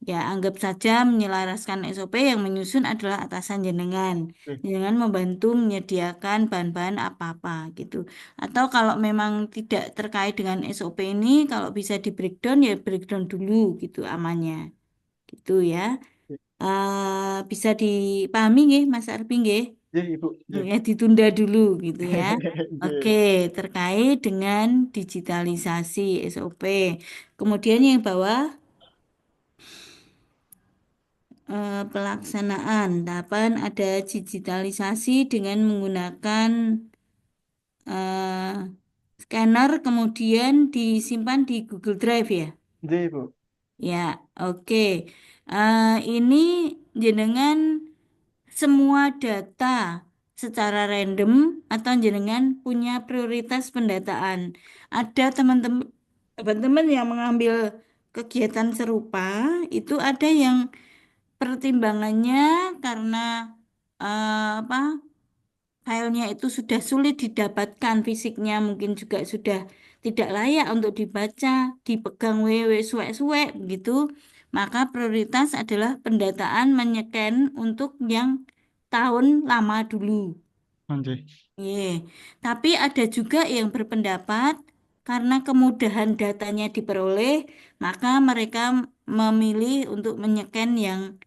Ya, anggap saja menyelaraskan SOP yang menyusun adalah atasan jenengan.
Oke.
Jenengan membantu menyediakan bahan-bahan apa-apa gitu. Atau kalau memang tidak terkait dengan SOP ini, kalau bisa di breakdown ya breakdown dulu gitu amannya. Gitu ya. Bisa dipahami nggih Mas Arbi nggih?
Iya, Ibu. Iya.
Ya ditunda dulu gitu ya. Oke,
Iya.
terkait dengan digitalisasi SOP. Kemudian yang bawah pelaksanaan tahapan ada digitalisasi dengan menggunakan eh, scanner kemudian disimpan di Google Drive ya.
Iya, Ibu.
Ya, oke. Ini jenengan semua data secara random atau jenengan punya prioritas pendataan. Ada teman-teman yang mengambil kegiatan serupa itu ada yang pertimbangannya karena apa filenya itu sudah sulit didapatkan, fisiknya mungkin juga sudah tidak layak untuk dibaca, dipegang wewe suwek-suwek begitu. Maka prioritas adalah pendataan menyeken untuk yang tahun lama dulu.
Anjay.
Iya, tapi ada juga yang berpendapat karena kemudahan datanya diperoleh, maka mereka memilih untuk menyeken yang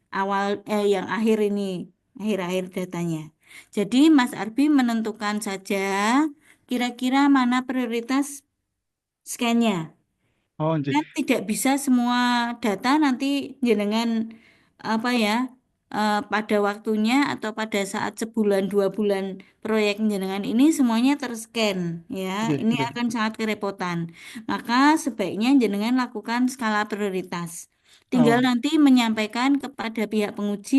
yang akhir ini, akhir-akhir datanya. Jadi Mas Arbi menentukan saja kira-kira mana prioritas scan-nya.
Oh, anjay.
Kan tidak bisa semua data nanti jenengan apa ya pada waktunya atau pada saat sebulan 2 bulan proyek jenengan ini semuanya terscan ya.
Nggih,
Ini
nggih.
akan sangat kerepotan. Maka sebaiknya jenengan lakukan skala prioritas. Tinggal
Oh,
nanti menyampaikan kepada pihak penguji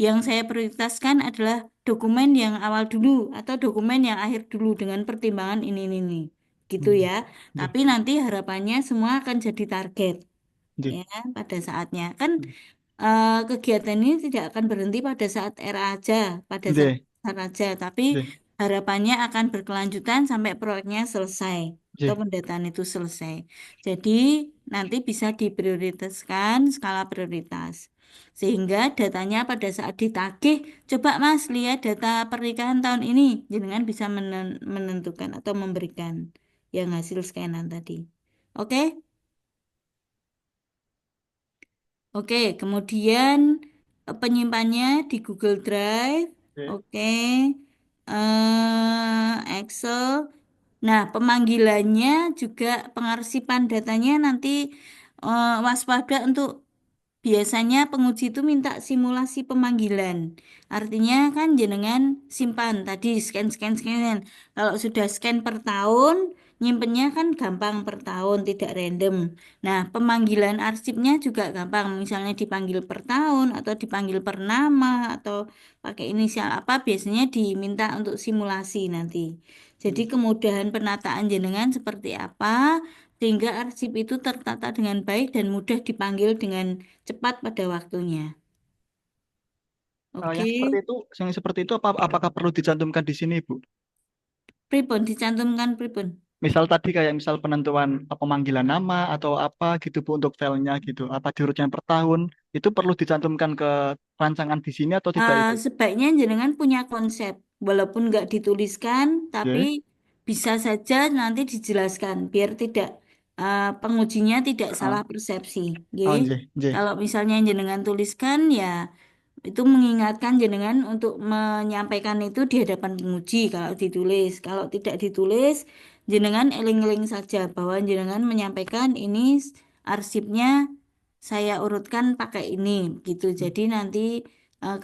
yang saya prioritaskan adalah dokumen yang awal dulu atau dokumen yang akhir dulu dengan pertimbangan ini. Gitu
hmm,
ya.
nggih,
Tapi nanti harapannya semua akan jadi target
nggih,
ya pada saatnya. Kan
hmm,
kegiatan ini tidak akan berhenti pada saat era aja, pada saat
nggih,
besar aja, tapi
nggih,
harapannya akan berkelanjutan sampai proyeknya selesai atau
nggih,
pendataan itu selesai. Jadi nanti bisa diprioritaskan skala prioritas. Sehingga datanya pada saat ditagih, coba Mas lihat data pernikahan tahun ini, jangan bisa menentukan atau memberikan yang hasil scanan tadi. Oke? Oke, kemudian penyimpannya di Google Drive.
nggih.
Oke, Excel. Nah, pemanggilannya juga pengarsipan datanya nanti waspada untuk biasanya penguji itu minta simulasi pemanggilan. Artinya kan jenengan simpan tadi scan. Kalau sudah scan per tahun, nyimpennya kan gampang per tahun, tidak random. Nah, pemanggilan arsipnya juga gampang. Misalnya dipanggil per tahun atau dipanggil per nama atau pakai inisial apa, biasanya diminta untuk simulasi nanti. Jadi
Hmm.
kemudahan penataan jenengan seperti apa, sehingga arsip itu tertata dengan baik dan mudah dipanggil dengan cepat pada waktunya. Oke,
Yang seperti itu apakah perlu dicantumkan di sini, Bu?
pripun dicantumkan pripun?
Misal tadi kayak misal penentuan pemanggilan nama atau apa gitu Bu untuk filenya gitu. Apa diurutkan per tahun itu perlu dicantumkan ke rancangan di sini atau tidak Ibu?
Sebaiknya jenengan punya konsep, walaupun nggak dituliskan, tapi
Nggih.
bisa saja nanti dijelaskan, biar tidak pengujinya tidak
Ah,
salah persepsi.
oh,
Nggih.
nggih, nggih.
Kalau misalnya jenengan tuliskan, ya itu mengingatkan jenengan untuk menyampaikan itu di hadapan penguji kalau ditulis. Kalau tidak ditulis, jenengan eling-eling saja bahwa jenengan menyampaikan ini arsipnya saya urutkan pakai ini gitu. Jadi nanti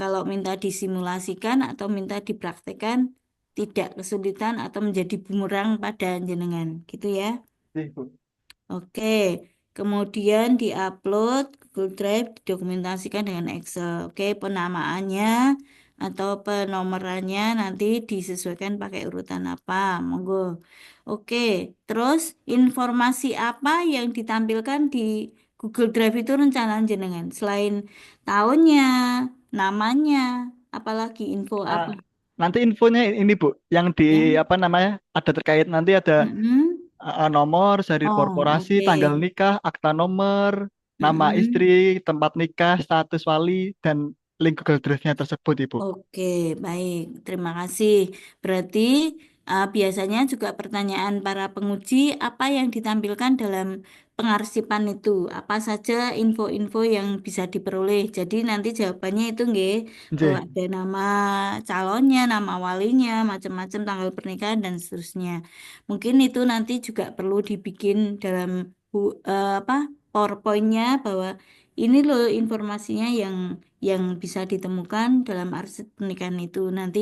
kalau minta disimulasikan atau minta dipraktekkan tidak kesulitan atau menjadi bumerang pada jenengan gitu ya.
Nggih, Bu.
Oke, kemudian diupload Google Drive, didokumentasikan dengan Excel. Oke, penamaannya atau penomorannya nanti disesuaikan pakai urutan apa, monggo. Oke, terus informasi apa yang ditampilkan di Google Drive itu rencana jenengan? Selain tahunnya, namanya, apalagi info
Ah,
apa?
nanti infonya ini Bu, yang di
Ya.
apa namanya ada terkait nanti ada
Mm-mm.
nomor seri
Oh,
korporasi, tanggal
oke.
nikah, akta nomor, nama istri,
Mm-mm.
tempat nikah, status wali, dan link Google Drive-nya tersebut, Ibu.
Oke, baik. Terima kasih. Berarti biasanya juga pertanyaan para penguji, apa yang ditampilkan dalam pengarsipan itu? Apa saja info-info yang bisa diperoleh? Jadi nanti jawabannya itu nggih, bahwa
Nggih,
ada nama calonnya, nama walinya, macam-macam tanggal pernikahan dan seterusnya. Mungkin itu nanti juga perlu dibikin dalam apa PowerPoint-nya bahwa ini loh informasinya yang bisa ditemukan dalam arsip pernikahan itu nanti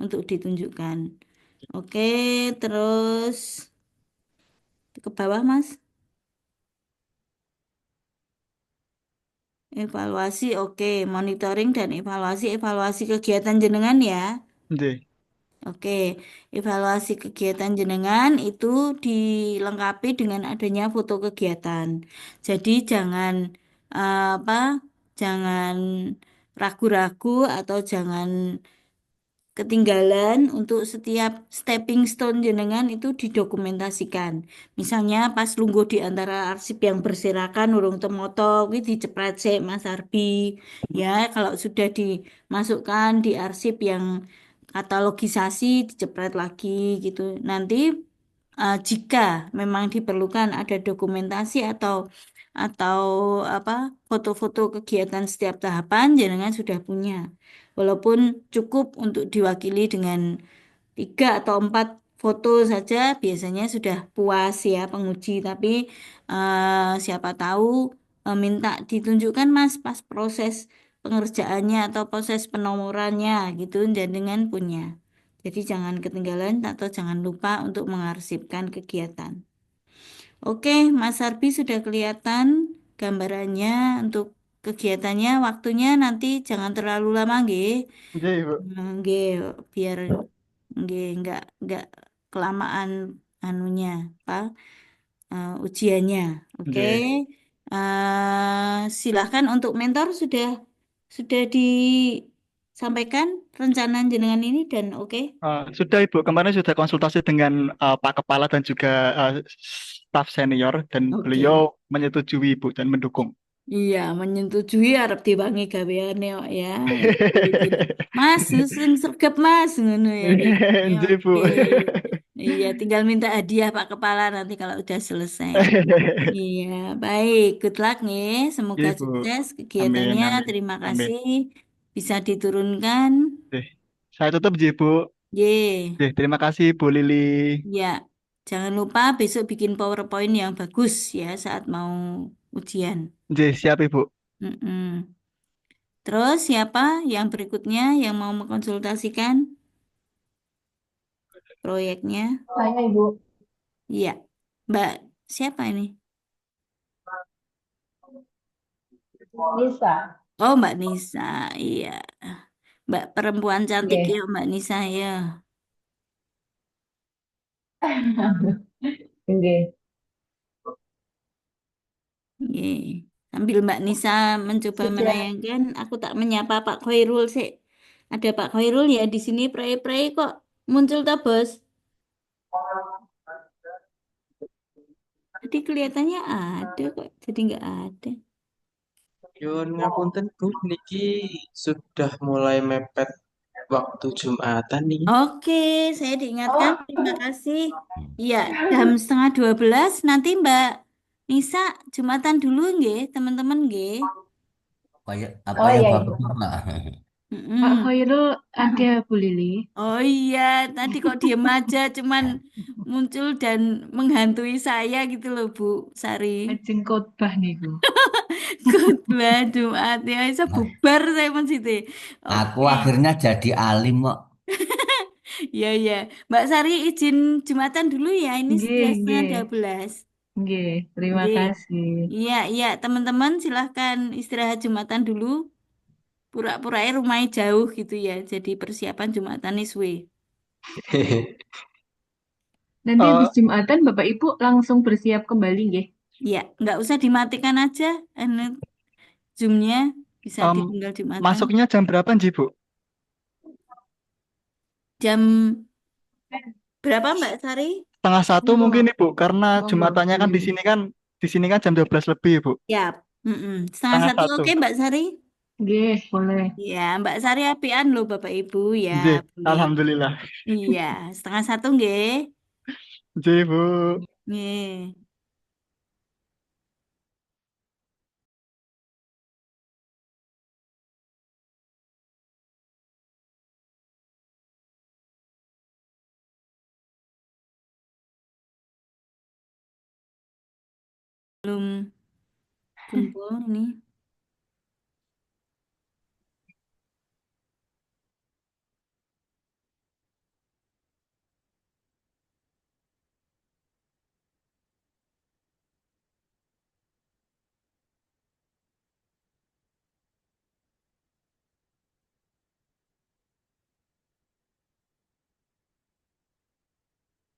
untuk ditunjukkan. Oke, terus ke bawah Mas. Evaluasi, oke. Monitoring dan evaluasi kegiatan jenengan ya.
nggih.
Oke, evaluasi kegiatan jenengan itu dilengkapi dengan adanya foto kegiatan. Jadi jangan apa, jangan ragu-ragu atau jangan ketinggalan untuk setiap stepping stone jenengan itu didokumentasikan. Misalnya pas lungguh di antara arsip yang berserakan urung temoto kuwi dicepret sik Mas Arbi. Ya, kalau sudah dimasukkan di arsip yang katalogisasi dicepret lagi gitu. Nanti jika memang diperlukan ada dokumentasi atau apa foto-foto kegiatan setiap tahapan jenengan sudah punya. Walaupun cukup untuk diwakili dengan 3 atau 4 foto saja biasanya sudah puas ya penguji. Tapi siapa tahu minta ditunjukkan Mas pas proses pengerjaannya atau proses penomorannya gitu jenengan punya. Jadi jangan ketinggalan atau jangan lupa untuk mengarsipkan kegiatan. Oke, Mas Arbi sudah kelihatan gambarannya untuk kegiatannya. Waktunya nanti jangan terlalu lama, nggih.
Nggih, Bu.
Nggih, biar nggih nggak kelamaan anunya apa ujiannya. Oke.
Nggih.
Silakan untuk mentor sudah disampaikan rencana jenengan ini dan oke.
Sudah Ibu, kemarin sudah konsultasi dengan Pak Kepala dan juga staf senior dan
Oke.
beliau menyetujui Ibu dan mendukung.
Iya, menyetujui arep diwangi gaweane kok ya. Izin. Mas, susun sergap Mas ngono ya. Ya,
Nggih, Bu.
oke. Iya, tinggal minta hadiah Pak Kepala nanti kalau udah selesai. Iya, baik. Good luck nih. Semoga
Nggih, Bu.
sukses
Amin,
kegiatannya.
amin,
Terima
amin.
kasih. Bisa diturunkan.
Nggih. Saya tutup, nggih, Bu.
Ye,
Nggih, terima kasih Bu Lili.
ya. Jangan lupa besok bikin PowerPoint yang bagus ya saat mau ujian.
Nggih, siap Ibu.
Mm-mm. Terus siapa yang berikutnya yang mau mengkonsultasikan proyeknya?
Saya Ibu.
Iya, Mbak siapa ini?
Nisa.
Oh, Mbak Nisa. Iya, Mbak perempuan cantik
Oke.
ya, Mbak Nisa ya.
Oke.
Iya. Sambil Mbak Nisa mencoba
Sudah.
menayangkan, aku tak menyapa Pak Khairul sih. Ada Pak Khairul ya di sini pray-pray kok muncul toh, Bos? Tadi kelihatannya ada kok, jadi nggak ada.
Yun ngapunten Bu, niki sudah mulai mepet waktu Jumatan nih.
Oke, saya diingatkan. Terima kasih. Iya, jam setengah 12 nanti Mbak Nisa Jumatan dulu nggih, teman-teman nggih.
Apa
Oh
yang
iya, iya.
bapak-bapak?
Pak
Mm-mm.
Khairul ada Bu Lili.
Oh iya, tadi kok diem aja, cuman muncul dan menghantui saya gitu loh Bu Sari.
Ajeng khotbah niku.
Khotbah Jumat ya, bisa bubar saya Mas Siti.
Aku
Oke,
akhirnya jadi alim kok.
ya ya. Mbak Sari izin Jumatan dulu ya, ini
Nggih,
sudah setengah
nggih.
12.
Nggih, terima
Nggih.
kasih.
Iya, iya, teman-teman silahkan istirahat Jumatan dulu. Pura-puranya rumahnya jauh gitu ya. Jadi persiapan Jumatan iswe.
Nanti
Eh,
habis Jumatan Bapak Ibu langsung bersiap kembali nggih.
Iya, nggak usah dimatikan aja. Ini Zoom-nya bisa
em,
ditinggal Jumatan.
masuknya jam berapa sih Bu?
Jam berapa Mbak Sari?
Setengah satu mungkin Ibu, karena
Monggo,
Jumatannya
Bu
kan
Lili.
di sini kan jam 12 lebih Ibu.
Ya, setengah
Setengah
satu
satu.
oke Mbak Sari?
Nggih, boleh.
Ya, Mbak Sari apian loh Bapak Ibu ya.
Nggih,
Boleh.
alhamdulillah.
Iya, setengah satu nggih.
Nggih, Bu.
Nggih. Belum kumpul ini.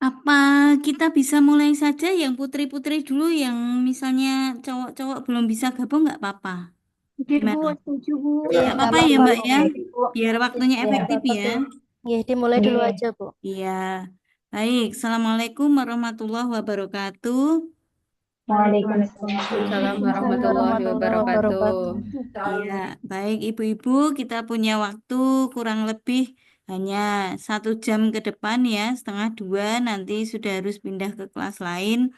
Apa kita bisa mulai saja yang putri-putri dulu yang misalnya cowok-cowok belum bisa gabung nggak apa-apa.
Nggih, Bu,
Gimana?
setuju, Bu.
Iya,
Nggak
nggak
apa-apa ya
apa-apa.
Mbak ya,
Oke, Bu.
biar waktunya
Ya.
Nggak
efektif
apa-apa
ya.
tuh. Iya, dimulai dulu
Nggih.
aja, Bu.
Iya. Baik, Assalamualaikum warahmatullahi wabarakatuh.
Waalaikumsalam warahmatullahi
Warahmatullahi
wabarakatuh.
wabarakatuh.
Iya, baik Ibu-ibu, kita punya waktu kurang lebih hanya 1 jam ke depan ya, setengah 2 nanti sudah harus pindah ke kelas lain.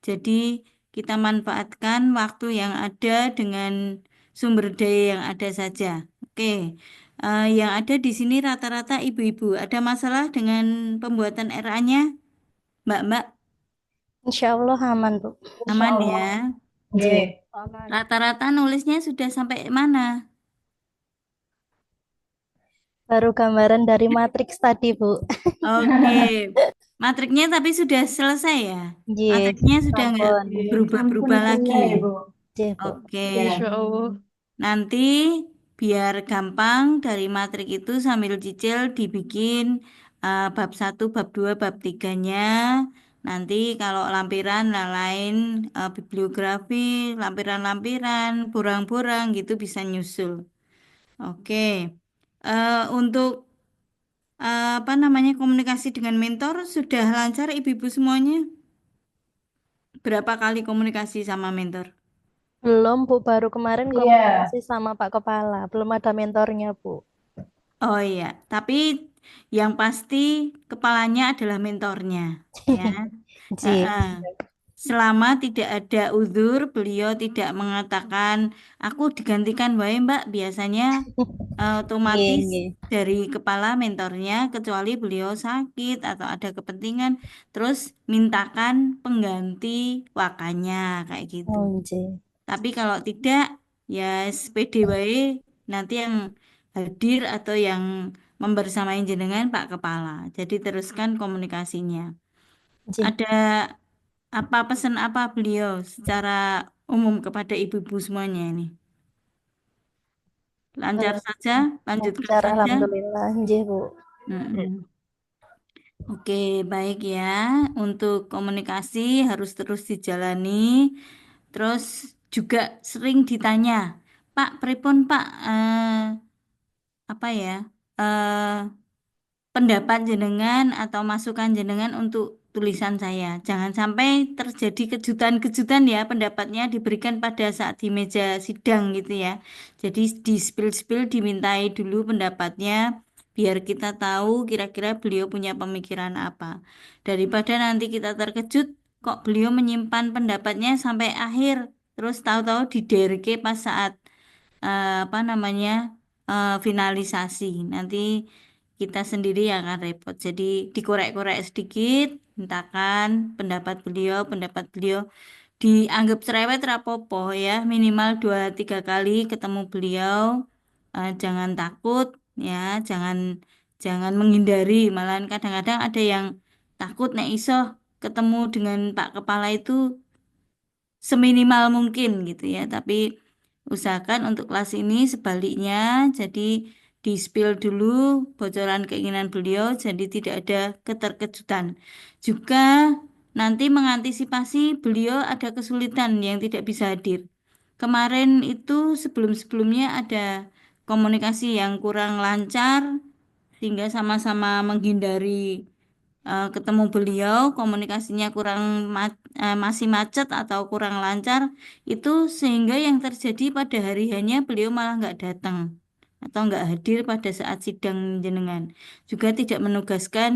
Jadi kita manfaatkan waktu yang ada dengan sumber daya yang ada saja. Oke, yang ada di sini rata-rata ibu-ibu. Ada masalah dengan pembuatan RA-nya, Mbak-mbak?
Insya Allah aman, Bu.
Aman ya?
Nggih.
Aman.
Rata-rata nulisnya sudah sampai mana?
Baru gambaran dari matriks tadi, Bu.
Oke, matriknya tapi sudah selesai ya?
Nggih,
Matriknya sudah nggak
sampun.
Sampun
berubah-berubah lagi.
isinya ya, Bu.
Nggih, Bu.
Oke,
Insya Allah.
nanti biar gampang dari matrik itu sambil cicil dibikin bab 1, bab 2, bab 3-nya. Nanti kalau lampiran lain bibliografi, lampiran-lampiran, borang-borang gitu bisa nyusul. Oke. Untuk apa namanya komunikasi dengan mentor sudah lancar ibu-ibu semuanya? Berapa kali komunikasi sama mentor?
Belum, Bu. Baru kemarin
Iya.
komunikasi sama Pak Kepala. Belum ada mentornya, Bu.
Oh iya, tapi yang pasti kepalanya adalah mentornya, ya.
Nggih.
Heeh. Selama tidak ada uzur, beliau tidak mengatakan, aku digantikan wae Mbak. Biasanya
Nggih,
otomatis
nggih.
dari kepala mentornya, kecuali beliau sakit atau ada kepentingan, terus mintakan pengganti wakanya kayak gitu.
Oh, nggih.
Tapi kalau tidak, ya SPD wae nanti yang hadir atau yang membersamai jenengan Pak Kepala. Jadi teruskan komunikasinya.
Nggih.
Ada apa pesan apa beliau secara umum kepada ibu-ibu semuanya ini? Lancar
Eh,
saja, lanjutkan
Lancar,
saja.
alhamdulillah. Nggih, Bu.
Mm-mm. Oke, baik ya. Untuk komunikasi harus terus dijalani. Terus juga sering ditanya, Pak, pripun Pak, apa ya, eh, pendapat jenengan atau masukan jenengan untuk tulisan saya. Jangan sampai terjadi kejutan-kejutan ya, pendapatnya diberikan pada saat di meja sidang gitu ya. Jadi di spill-spill dimintai dulu pendapatnya, biar kita tahu kira-kira beliau punya pemikiran apa. Daripada nanti kita terkejut, kok beliau menyimpan pendapatnya sampai akhir, terus tahu-tahu di DRK pas saat apa namanya finalisasi. Nanti kita sendiri yang akan repot. Jadi dikorek-korek sedikit, mintakan pendapat beliau dianggap cerewet rapopo ya, minimal 2-3 kali ketemu beliau. Jangan takut ya, jangan jangan menghindari. Malahan kadang-kadang ada yang takut nek iso ketemu dengan Pak Kepala itu seminimal mungkin gitu ya. Tapi usahakan untuk kelas ini sebaliknya, jadi di-spill dulu bocoran keinginan beliau, jadi tidak ada keterkejutan. Juga nanti mengantisipasi beliau ada kesulitan yang tidak bisa hadir. Kemarin itu sebelum-sebelumnya ada komunikasi yang kurang lancar, sehingga sama-sama menghindari ketemu beliau, komunikasinya masih macet atau kurang lancar, itu sehingga yang terjadi pada hari hanya beliau malah nggak datang atau nggak hadir pada saat sidang jenengan. Juga tidak menugaskan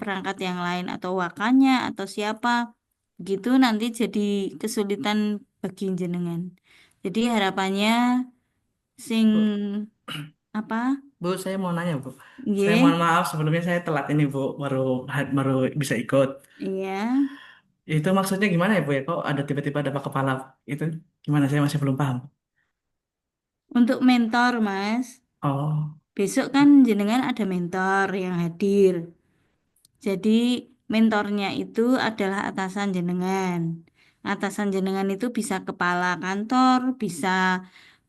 perangkat yang lain atau wakanya atau siapa, gitu nanti jadi kesulitan bagi jenengan. Jadi harapannya sing
Bu,
apa?
Bu, saya mau nanya, Bu. Saya
Nggih,
mohon maaf sebelumnya saya telat ini, Bu, baru bisa ikut.
iya.
Itu maksudnya gimana ya, Bu ya? Kok ada tiba-tiba ada Pak Kepala itu? Gimana? Saya masih belum paham.
Untuk mentor, Mas.
Oh,
Besok kan jenengan ada mentor yang hadir. Jadi mentornya itu adalah atasan jenengan. Atasan jenengan itu bisa kepala kantor, bisa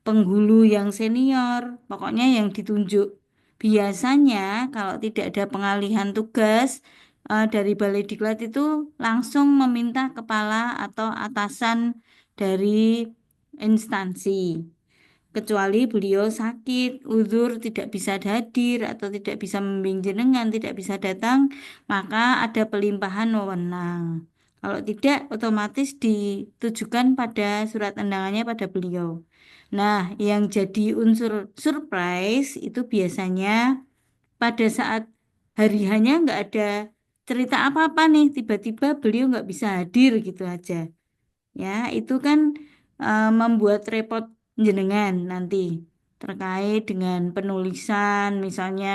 penghulu yang senior, pokoknya yang ditunjuk. Biasanya kalau tidak ada pengalihan tugas dari Balai Diklat itu langsung meminta kepala atau atasan dari instansi. Kecuali beliau sakit, uzur, tidak bisa hadir atau tidak bisa membimbing jenengan, tidak bisa datang, maka ada pelimpahan wewenang. Kalau tidak, otomatis ditujukan pada surat undangannya pada beliau. Nah, yang jadi unsur surprise itu biasanya pada saat hari hanya nggak ada cerita apa-apa nih, tiba-tiba beliau nggak bisa hadir gitu aja. Ya, itu kan membuat repot jenengan nanti terkait dengan penulisan, misalnya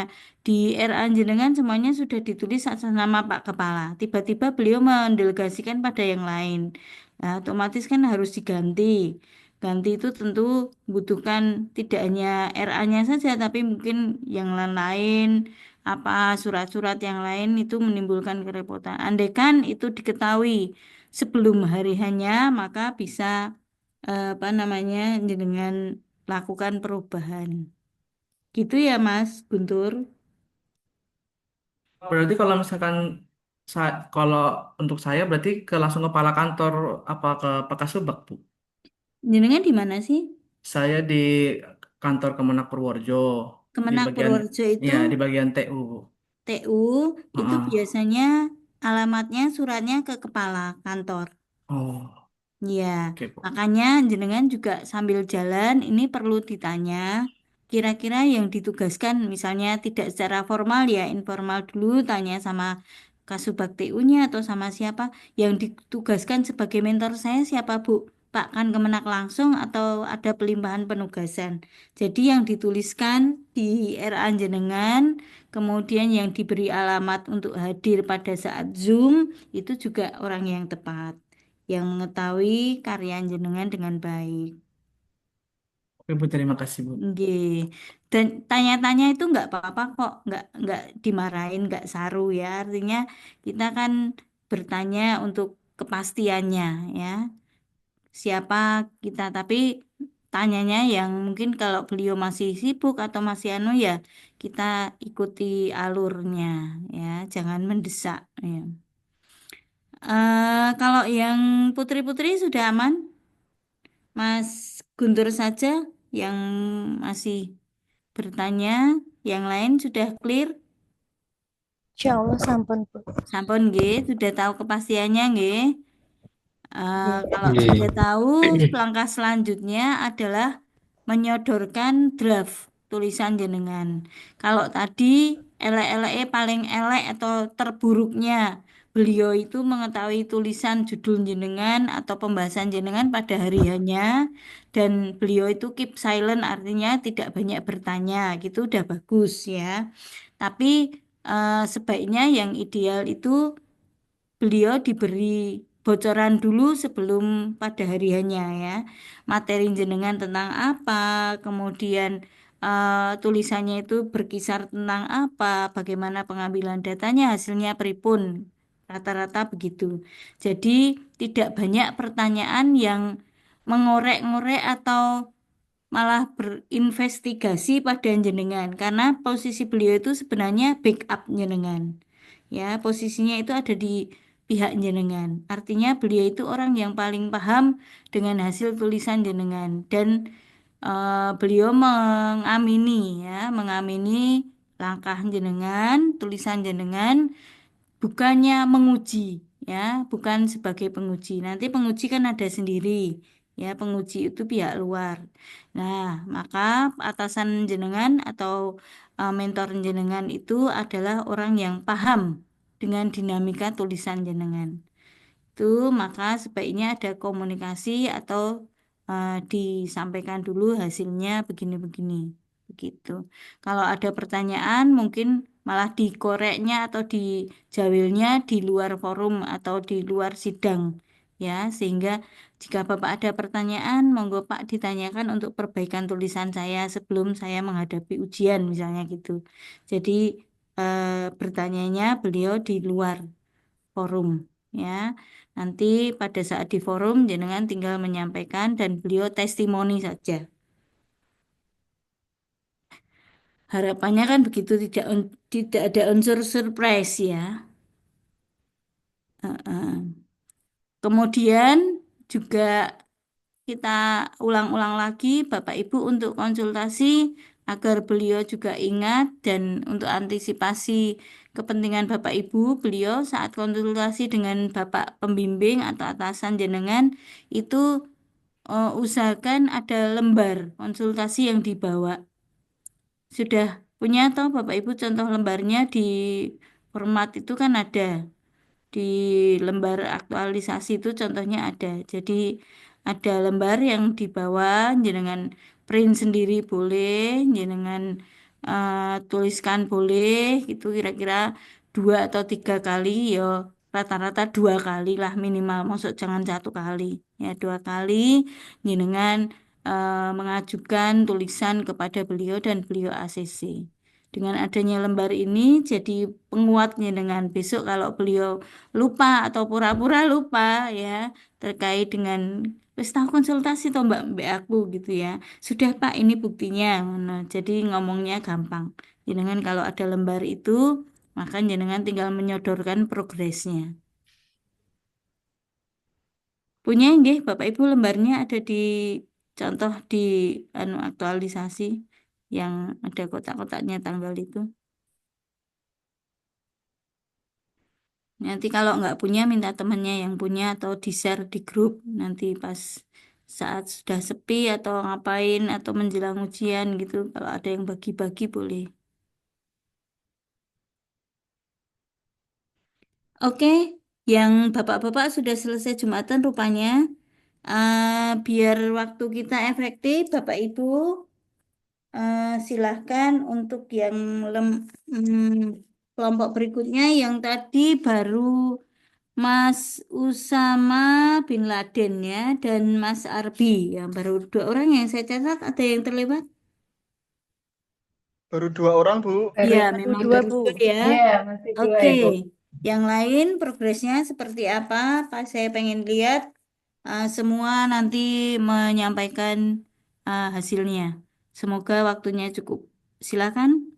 di RA jenengan semuanya sudah ditulis atas nama Pak Kepala. Tiba-tiba beliau mendelegasikan pada yang lain. Nah, otomatis kan harus diganti. ganti itu tentu butuhkan tidak hanya RA-nya saja, tapi mungkin yang lain-lain, apa surat-surat yang lain itu menimbulkan kerepotan. Andaikan itu diketahui sebelum hari hanya, maka bisa apa namanya dengan lakukan perubahan. Gitu ya, Mas Guntur.
Berarti kalau misalkan kalau untuk saya berarti langsung kepala kantor apa ke Pakasubag, Bu?
Jenengan di mana sih?
Saya di kantor Kemenak Purworejo di
Kemenak
bagian
Purworejo itu
ya di bagian TU.
TU itu
Heeh.
biasanya alamatnya suratnya ke kepala kantor.
Oh,
Ya,
oke, Bu.
makanya jenengan juga sambil jalan ini perlu ditanya kira-kira yang ditugaskan misalnya tidak secara formal ya informal dulu tanya sama Kasubag TU-nya atau sama siapa yang ditugaskan sebagai mentor saya siapa Bu? Pak kan Kemenak langsung atau ada pelimpahan penugasan. Jadi yang dituliskan di RA jenengan kemudian yang diberi alamat untuk hadir pada saat Zoom itu juga orang yang tepat yang mengetahui karya jenengan dengan baik.
Oke, Bu, terima kasih, Bu.
Nggih. Dan tanya-tanya itu nggak apa-apa kok, nggak dimarahin, nggak saru ya. Artinya kita kan bertanya untuk kepastiannya ya. Siapa kita, tapi tanyanya yang mungkin kalau beliau masih sibuk atau masih anu ya, kita ikuti alurnya ya, jangan mendesak ya. Kalau yang putri-putri sudah aman? Mas Guntur saja yang masih bertanya, yang lain sudah clear?
Insya Allah sampun, Bu.
Sampun nggih, sudah tahu kepastiannya nggih. Kalau
Nggih.
sudah tahu, langkah selanjutnya adalah menyodorkan draft tulisan jenengan. Kalau tadi elek-elek paling elek atau terburuknya beliau itu mengetahui tulisan judul jenengan atau pembahasan jenengan pada hari hanya dan beliau itu keep silent artinya tidak banyak bertanya gitu udah bagus ya. Tapi sebaiknya yang ideal itu beliau diberi bocoran dulu sebelum pada hariannya ya. Materi jenengan tentang apa, kemudian tulisannya itu berkisar tentang apa, bagaimana pengambilan datanya, hasilnya pripun. Rata-rata begitu. Jadi tidak banyak pertanyaan yang mengorek-ngorek atau malah berinvestigasi pada jenengan karena posisi beliau itu sebenarnya backup jenengan. Ya, posisinya itu ada di pihak jenengan. Artinya beliau itu orang yang paling paham dengan hasil tulisan jenengan dan beliau mengamini ya, mengamini langkah jenengan, tulisan jenengan bukannya menguji ya, bukan sebagai penguji. Nanti penguji kan ada sendiri. Ya, penguji itu pihak luar. Nah, maka atasan jenengan atau mentor jenengan itu adalah orang yang paham dengan dinamika tulisan jenengan. Itu maka sebaiknya ada komunikasi atau disampaikan dulu hasilnya begini-begini. Begitu. Kalau ada pertanyaan mungkin malah dikoreknya atau dijawilnya di luar forum atau di luar sidang ya sehingga jika Bapak ada pertanyaan monggo Pak ditanyakan untuk perbaikan tulisan saya sebelum saya menghadapi ujian misalnya gitu. Jadi bertanyanya beliau di luar forum ya. Nanti pada saat di forum jenengan tinggal menyampaikan dan beliau testimoni saja. Harapannya kan begitu tidak ada unsur surprise ya. Heeh. Kemudian juga kita ulang-ulang lagi Bapak Ibu untuk konsultasi agar beliau juga ingat dan untuk antisipasi kepentingan Bapak Ibu beliau saat konsultasi dengan Bapak pembimbing atau atasan jenengan itu usahakan ada lembar konsultasi yang dibawa. Sudah punya atau Bapak Ibu contoh lembarnya di format itu kan ada. Di lembar aktualisasi itu contohnya ada. Jadi ada lembar yang dibawa jenengan print sendiri boleh, jenengan tuliskan boleh, itu kira-kira 2 atau 3 kali ya rata-rata 2 kali lah minimal, maksud jangan 1 kali. Ya, 2 kali jenengan mengajukan tulisan kepada beliau dan beliau ACC. Dengan adanya lembar ini jadi penguatnya dengan besok kalau beliau lupa atau pura-pura lupa ya terkait dengan wis tahu konsultasi toh Mbak aku gitu ya. Sudah Pak ini buktinya. Nah, jadi ngomongnya gampang. Jenengan kalau ada lembar itu maka jenengan tinggal menyodorkan progresnya. Punya nggih Bapak Ibu lembarnya ada di contoh di aktualisasi yang ada kotak-kotaknya tanggal itu. Nanti kalau nggak punya minta temannya yang punya atau di-share di grup nanti pas saat sudah sepi atau ngapain atau menjelang ujian gitu. Kalau ada yang bagi-bagi boleh. Oke, yang bapak-bapak sudah selesai Jumatan rupanya. Biar waktu kita efektif, Bapak Ibu, silahkan untuk yang kelompok berikutnya yang tadi baru Mas Usama bin Laden ya dan Mas Arbi yang baru 2 orang yang saya catat, ada yang terlewat?
Baru 2 orang, Bu.
Baru
Ya,
itu
memang
dua,
baru
Bu.
2 ya.
Ya, masih 2
Oke,
Ibu.
yang lain progresnya seperti apa? Pak, saya pengen lihat semua nanti menyampaikan hasilnya. Semoga waktunya cukup. Silakan.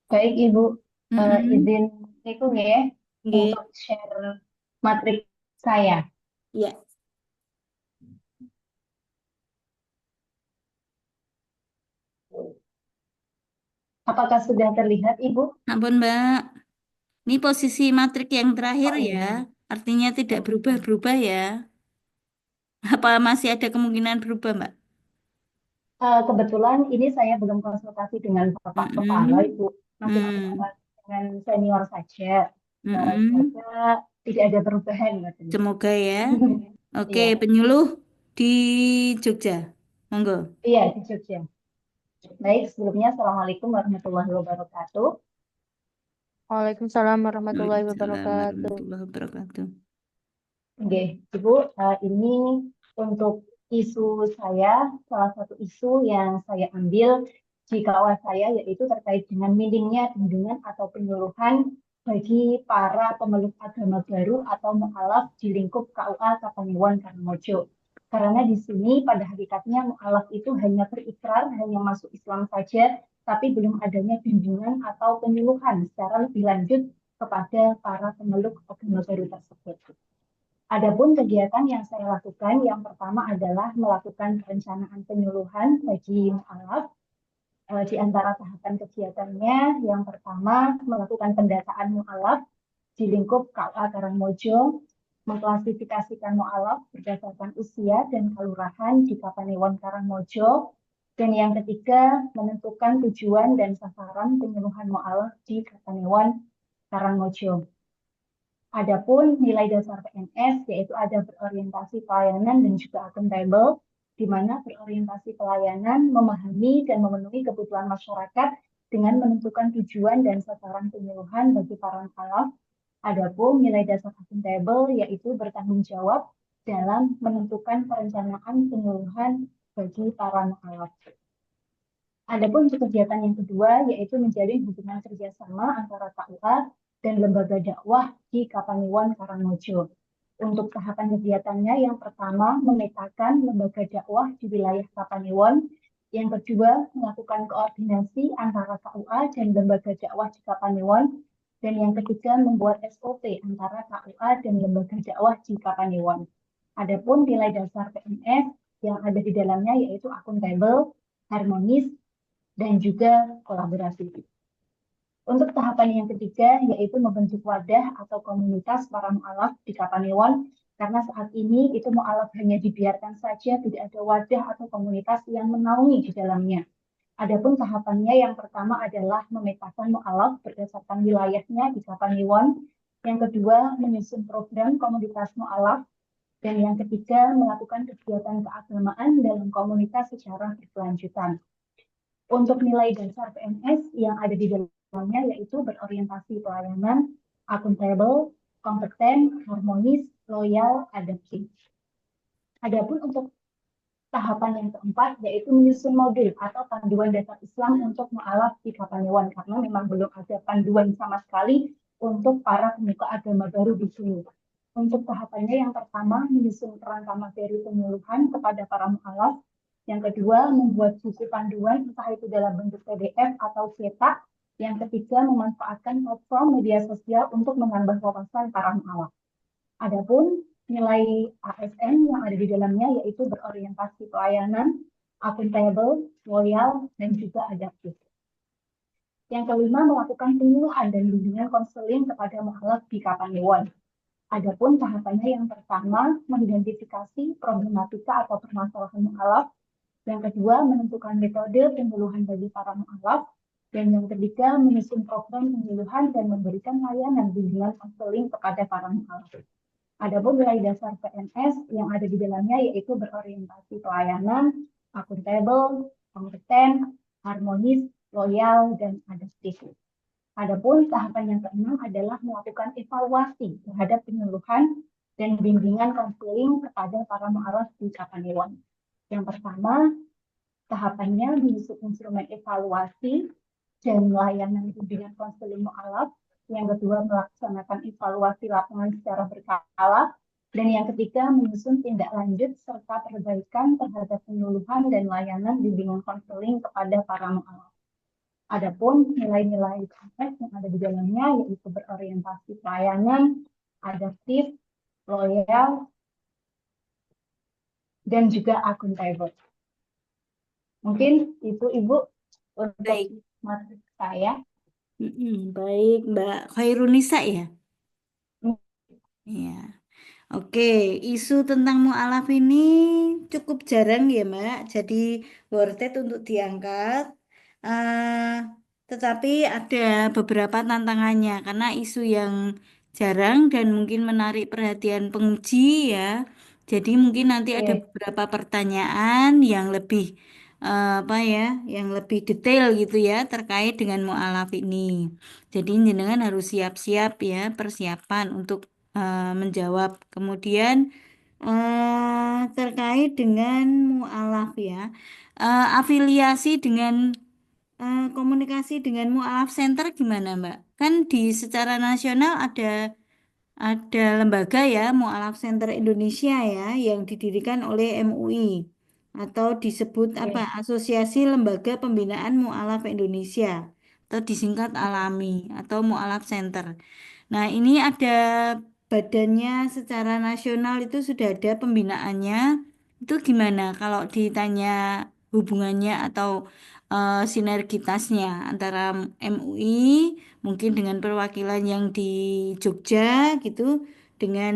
Baik Ibu,
Mm-mm.
izin niku nggih
Nggih.
untuk share matrik saya.
Ya.
Apakah sudah terlihat Ibu?
Ampun Mbak, ini posisi matrik yang terakhir
Oh
ya,
iya.
artinya tidak berubah-berubah ya. Apa masih ada kemungkinan berubah Mbak?
Kebetulan ini saya belum konsultasi dengan Bapak Kepala
Mm-mm.
Ibu, masih konsultasi dengan senior saja. Saya
Mm-mm.
rasa tidak ada perubahan katanya.
Semoga ya. Oke,
Iya,
penyuluh di Jogja. Monggo.
iya di Jogja. Baik, sebelumnya Assalamualaikum warahmatullahi wabarakatuh.
Waalaikumsalam warahmatullahi
Waalaikumsalam
wabarakatuh.
warahmatullahi wabarakatuh.
Oke, Ibu, ini untuk isu saya, salah satu isu yang saya ambil di KUA saya yaitu terkait dengan minimnya bimbingan atau penyuluhan bagi para pemeluk agama baru atau mu'alaf di lingkup KUA Kapanewon Karangmojo. Karena di sini pada hakikatnya mu'alaf itu hanya berikrar, hanya masuk Islam saja, tapi belum adanya bimbingan atau penyuluhan secara lebih lanjut kepada para pemeluk agama baru tersebut. Adapun kegiatan yang saya lakukan, yang pertama adalah melakukan perencanaan penyuluhan bagi mu'alaf. Di antara tahapan kegiatannya, yang pertama melakukan pendataan mu'alaf di lingkup KUA Karangmojo, mengklasifikasikan mu'alaf berdasarkan usia dan kelurahan di Kapanewon Karangmojo, dan yang ketiga menentukan tujuan dan sasaran penyuluhan mu'alaf di Kapanewon Karangmojo. Adapun nilai dasar PNS yaitu ada berorientasi pelayanan dan juga akuntabel, di mana berorientasi pelayanan memahami dan memenuhi kebutuhan masyarakat dengan menentukan tujuan dan sasaran penyuluhan bagi para mu'alaf. Adapun nilai dasar akuntabel yaitu bertanggung jawab dalam menentukan perencanaan penyuluhan bagi para mu'alaf. Adapun kegiatan yang kedua yaitu menjalin hubungan kerjasama antara KUA dan lembaga dakwah di Kapanewon Karangmojo. Untuk tahapan kegiatannya, yang pertama memetakan lembaga dakwah di wilayah Kapanewon, yang kedua melakukan koordinasi antara KUA dan lembaga dakwah di Kapanewon, dan yang ketiga membuat SOP antara KUA dan lembaga dakwah di Kapanewon. Adapun nilai dasar PNS yang ada di dalamnya yaitu akuntabel, harmonis, dan juga kolaborasi. Untuk tahapan yang ketiga, yaitu membentuk wadah atau komunitas para mu'alaf di Kapanewon, karena saat ini itu mu'alaf hanya dibiarkan saja, tidak ada wadah atau komunitas yang menaungi di dalamnya. Adapun tahapannya yang pertama adalah memetakan mu'alaf berdasarkan wilayahnya di Kapanewon, yang kedua menyusun program komunitas mu'alaf, dan yang ketiga melakukan kegiatan keagamaan dalam komunitas secara berkelanjutan. Untuk nilai dasar PNS yang ada di dalamnya yaitu berorientasi pelayanan, akuntabel, kompeten, harmonis, loyal, adaptif. Adapun untuk tahapan yang keempat yaitu menyusun modul atau panduan dasar Islam untuk mualaf di Kapanewon karena memang belum ada panduan sama sekali untuk para pemuka agama baru di sini. Untuk tahapannya yang pertama menyusun kerangka materi penyuluhan kepada para mualaf. Yang kedua membuat buku panduan entah itu dalam bentuk PDF atau cetak. Yang ketiga memanfaatkan platform media sosial untuk menambah wawasan para mualaf. Adapun nilai ASN yang ada di dalamnya yaitu berorientasi pelayanan, akuntabel, loyal, dan juga adaptif. Yang kelima, melakukan penyuluhan dan bimbingan konseling kepada mualaf di Kapanewon. Adapun tahapannya yang pertama, mengidentifikasi problematika atau permasalahan mualaf. Yang kedua, menentukan metode penyuluhan bagi para mualaf. Dan yang ketiga, menyusun program penyuluhan dan memberikan layanan bimbingan konseling kepada para mualaf. Adapun nilai dasar PNS yang ada di dalamnya yaitu berorientasi pelayanan, akuntabel, kompeten, harmonis, loyal, dan adaptif. Adapun tahapan yang keenam adalah melakukan evaluasi terhadap penyuluhan dan bimbingan konseling kepada para mualaf di Kapanewon. Yang pertama, tahapannya menyusun instrumen evaluasi dan layanan bimbingan konseling mualaf. Yang kedua, melaksanakan evaluasi lapangan secara berkala. Dan yang ketiga, menyusun tindak lanjut serta perbaikan terhadap penyuluhan dan layanan bimbingan konseling kepada para mualaf. Adapun nilai-nilai PNS yang ada di dalamnya yaitu berorientasi pelayanan, adaptif, loyal, dan juga akuntabel. Mungkin itu Ibu untuk
Baik.
materi saya.
Baik, Mbak Khairunisa ya? Iya. Oke, isu tentang mualaf ini cukup jarang ya, Mbak. Jadi worth it untuk diangkat. Eh, tetapi ada beberapa tantangannya karena isu yang jarang dan mungkin menarik perhatian penguji ya. Jadi mungkin nanti ada
Oke.
beberapa pertanyaan yang lebih apa ya, yang lebih detail gitu ya terkait dengan mualaf ini. Jadi jenengan harus siap-siap ya persiapan untuk menjawab. Kemudian terkait dengan mualaf ya, afiliasi dengan komunikasi dengan mualaf center gimana Mbak? Kan di secara nasional ada lembaga ya Mualaf Center Indonesia ya yang didirikan oleh MUI atau disebut apa
Oke.
Asosiasi Lembaga Pembinaan Mualaf Indonesia atau disingkat ALAMI atau Mualaf Center. Nah, ini ada badannya secara nasional itu sudah ada pembinaannya. Itu gimana kalau ditanya hubungannya atau sinergitasnya antara MUI mungkin dengan perwakilan yang di Jogja gitu dengan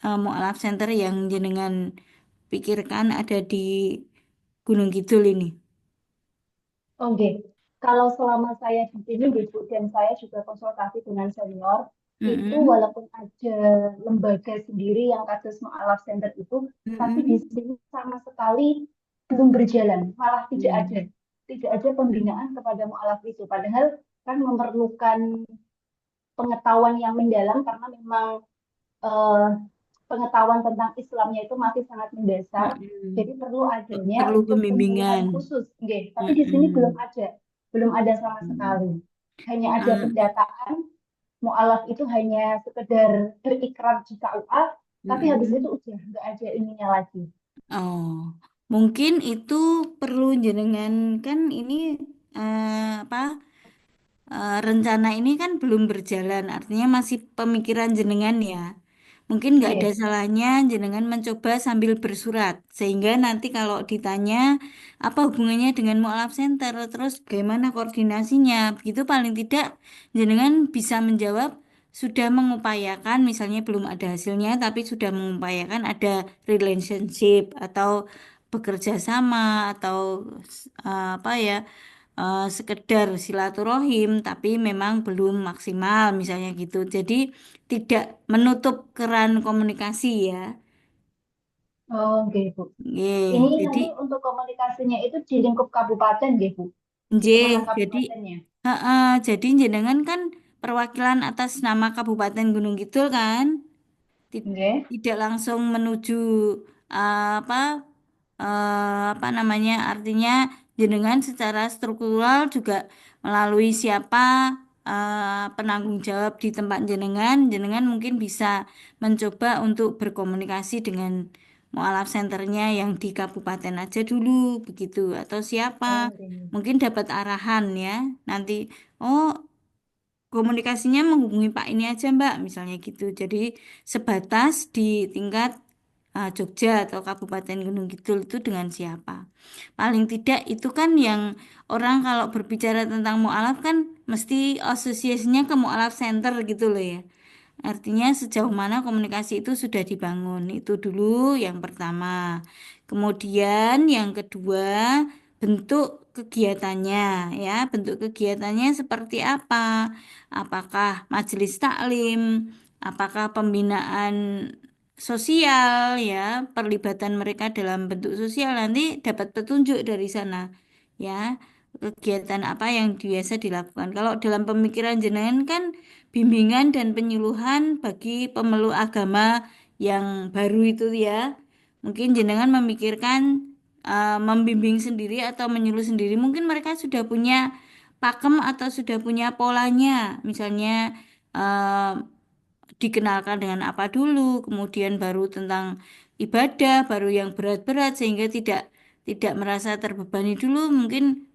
Mualaf Center yang jenengan pikirkan ada di Gunung Kidul ini.
Oke. Kalau selama saya di sini, Bu, dan saya juga konsultasi dengan senior, itu
Mm-mm.
walaupun ada lembaga sendiri yang kasus mualaf center itu, tapi di
Mm-mm.
sini sama sekali belum berjalan, malah tidak
Iya.
ada. Tidak ada pembinaan kepada mualaf itu. Padahal kan memerlukan pengetahuan yang mendalam karena memang eh, pengetahuan tentang Islamnya itu masih sangat mendasar.
Mm-mm.
Jadi perlu adanya
Perlu
untuk penyuluhan
pembimbingan.
khusus. Oke. Tapi di sini belum ada sama sekali. Hanya ada
Ah,
pendataan, mualaf itu hanya sekedar berikrar di KUA, tapi habis itu
mm-mm.
udah nggak ada ininya lagi.
Oh, mungkin itu perlu jenengan kan ini apa rencana ini kan belum berjalan, artinya masih pemikiran jenengan ya. Mungkin nggak ada
Oke.
salahnya jenengan mencoba sambil bersurat, sehingga nanti kalau ditanya apa hubungannya dengan Mualaf Center, terus bagaimana koordinasinya, begitu paling tidak jenengan bisa menjawab sudah mengupayakan, misalnya belum ada hasilnya, tapi sudah mengupayakan ada relationship atau bekerja sama atau apa ya sekedar silaturahim tapi memang belum maksimal misalnya gitu. Jadi tidak menutup keran komunikasi ya.
Oke, Bu.
Nggih,
Ini
jadi
nanti untuk komunikasinya itu di lingkup kabupaten, deh, Bu. Di
nggih,
kepala
jadi
kabupatennya.
jadi jenengan kan perwakilan atas nama Kabupaten Gunung Kidul kan?
Nggih.
Tidak langsung menuju apa apa namanya, artinya jenengan secara struktural juga melalui siapa penanggung jawab di tempat jenengan, jenengan mungkin bisa mencoba untuk berkomunikasi dengan mualaf senternya yang di kabupaten aja dulu begitu, atau siapa
Oh, nggih.
mungkin dapat arahan ya nanti, oh komunikasinya menghubungi Pak ini aja Mbak, misalnya gitu. Jadi sebatas di tingkat Jogja atau Kabupaten Gunung Kidul itu dengan siapa. Paling tidak itu kan yang orang kalau berbicara tentang mualaf kan mesti asosiasinya ke mualaf center gitu loh ya. Artinya sejauh mana komunikasi itu sudah dibangun. Itu dulu yang pertama. Kemudian yang kedua, bentuk kegiatannya ya. Bentuk kegiatannya seperti apa? Apakah majelis taklim? Apakah pembinaan sosial ya, perlibatan mereka dalam bentuk sosial nanti dapat petunjuk dari sana ya. Kegiatan apa yang biasa dilakukan. Kalau dalam pemikiran jenengan kan bimbingan dan penyuluhan bagi pemeluk agama yang baru itu ya. Mungkin jenengan memikirkan membimbing sendiri atau menyuluh sendiri. Mungkin mereka sudah punya pakem atau sudah punya polanya. Misalnya eh, dikenalkan dengan apa dulu, kemudian baru tentang ibadah, baru yang berat-berat sehingga tidak merasa terbebani dulu. Mungkin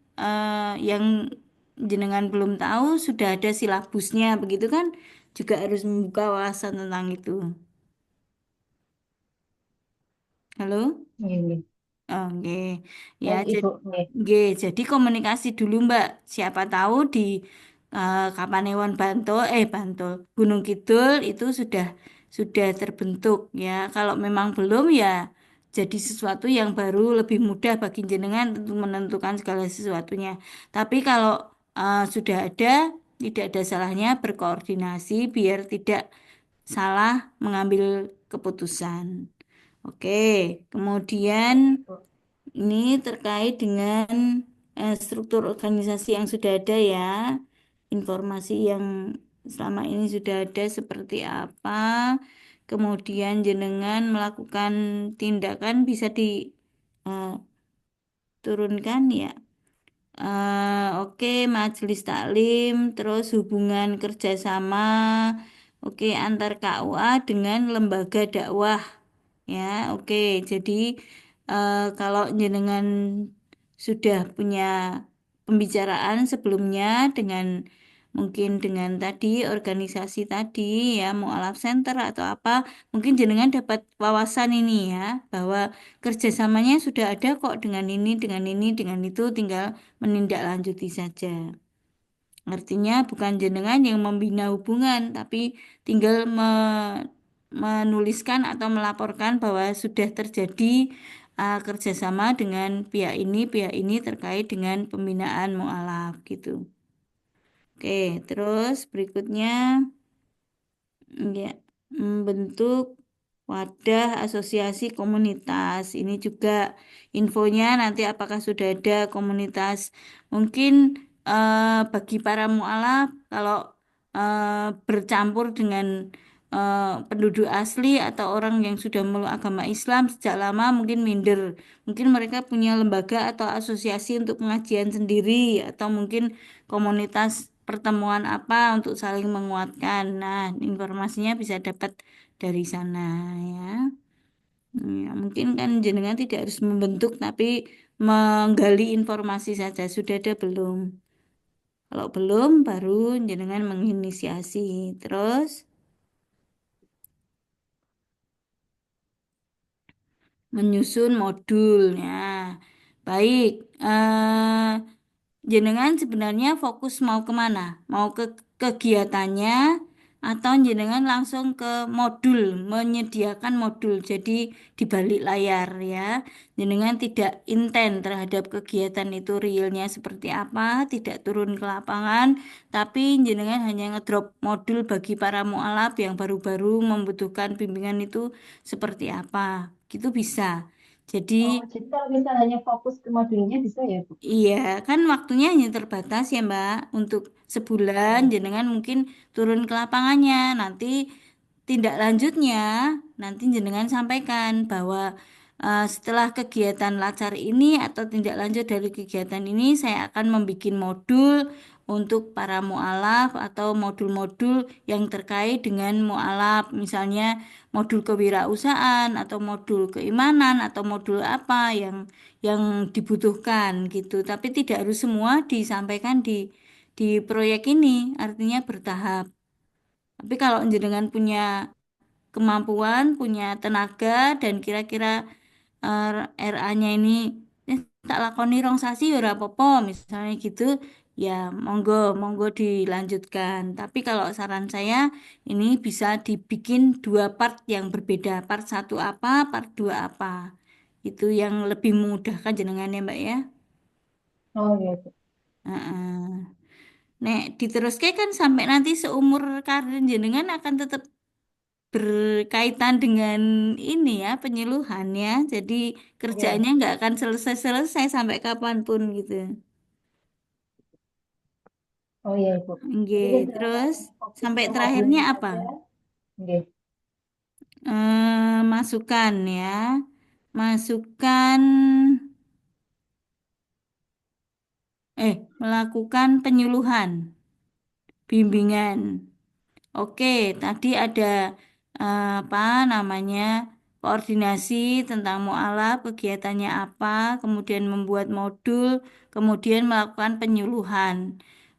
yang jenengan belum tahu sudah ada silabusnya, begitu kan? Juga harus membuka wawasan tentang itu. Halo?
Nggih, nggih.
Oke, ya,
Baik, Ibu. Nggih.
jadi komunikasi dulu Mbak. Siapa tahu di Kapanewon Bantul, Bantul, Gunung Kidul itu sudah terbentuk ya. Kalau memang belum ya, jadi sesuatu yang baru lebih mudah bagi jenengan untuk menentukan segala sesuatunya. Tapi kalau sudah ada, tidak ada salahnya berkoordinasi biar tidak salah mengambil keputusan. Oke, kemudian
Baik, Ibu.
ini terkait dengan struktur organisasi yang sudah ada ya, informasi yang selama ini sudah ada seperti apa, kemudian jenengan melakukan tindakan bisa diturunkan ya. Oke, majelis taklim, terus hubungan kerjasama, oke, antar KUA dengan lembaga dakwah, ya, oke. Jadi kalau jenengan sudah punya pembicaraan sebelumnya dengan mungkin dengan tadi organisasi tadi ya, mualaf center atau apa, mungkin jenengan dapat wawasan ini ya, bahwa kerjasamanya sudah ada kok dengan ini, dengan ini, dengan itu, tinggal menindaklanjuti saja. Artinya bukan jenengan yang membina hubungan, tapi tinggal menuliskan atau melaporkan bahwa sudah terjadi kerjasama dengan pihak ini terkait dengan pembinaan mualaf gitu. Oke, terus berikutnya ya, membentuk wadah asosiasi komunitas. Ini juga infonya nanti apakah sudah ada komunitas. Mungkin bagi para mualaf kalau bercampur dengan penduduk asli atau orang yang sudah meluk agama Islam sejak lama mungkin minder. Mungkin mereka punya lembaga atau asosiasi untuk pengajian sendiri atau mungkin komunitas pertemuan apa untuk saling menguatkan. Nah, informasinya bisa dapat dari sana ya. Ya, mungkin kan jenengan tidak harus membentuk tapi menggali informasi saja. Sudah ada belum? Kalau belum, baru jenengan menginisiasi. Terus menyusun modulnya. Baik, jenengan sebenarnya fokus mau kemana? Mau ke kegiatannya atau jenengan langsung ke modul, menyediakan modul. Jadi di balik layar ya, jenengan tidak intent terhadap kegiatan itu realnya seperti apa, tidak turun ke lapangan, tapi jenengan hanya ngedrop modul bagi para mualaf yang baru-baru membutuhkan bimbingan itu seperti apa. Gitu bisa. Jadi
Oh, jadi kalau misalnya fokus ke modulnya bisa ya, Bu?
iya, kan waktunya hanya terbatas ya Mbak. Untuk sebulan
Ya.
jenengan mungkin turun ke lapangannya. Nanti tindak lanjutnya nanti jenengan sampaikan bahwa setelah kegiatan lacar ini atau tindak lanjut dari kegiatan ini saya akan membuat modul untuk para mualaf atau modul-modul yang terkait dengan mualaf, misalnya modul kewirausahaan atau modul keimanan atau modul apa yang dibutuhkan gitu. Tapi tidak harus semua disampaikan di proyek ini, artinya bertahap. Tapi kalau jenengan punya kemampuan, punya tenaga dan kira-kira RA-nya ini tak lakoni rong sasi ya ora apa-apa misalnya gitu, ya monggo monggo dilanjutkan. Tapi kalau saran saya ini bisa dibikin dua part yang berbeda, part satu apa, part dua apa. Itu yang lebih memudahkan jenengan ya Mbak ya.
Oh iya, Bu.
Heeh. Nek diteruske kan sampai nanti seumur karir jenengan akan tetap berkaitan dengan ini ya penyuluhan ya. Jadi kerjaannya
Iya.
nggak akan selesai-selesai sampai kapanpun gitu.
Oh iya, Bu.
Oke,
Jadi misalkan
terus
fokus
sampai
ke
terakhirnya
modulnya
apa?
aja. Oke.
Masukan ya, masukan melakukan penyuluhan, bimbingan. Oke, tadi ada apa namanya koordinasi tentang mualaf, kegiatannya apa, kemudian membuat modul, kemudian melakukan penyuluhan.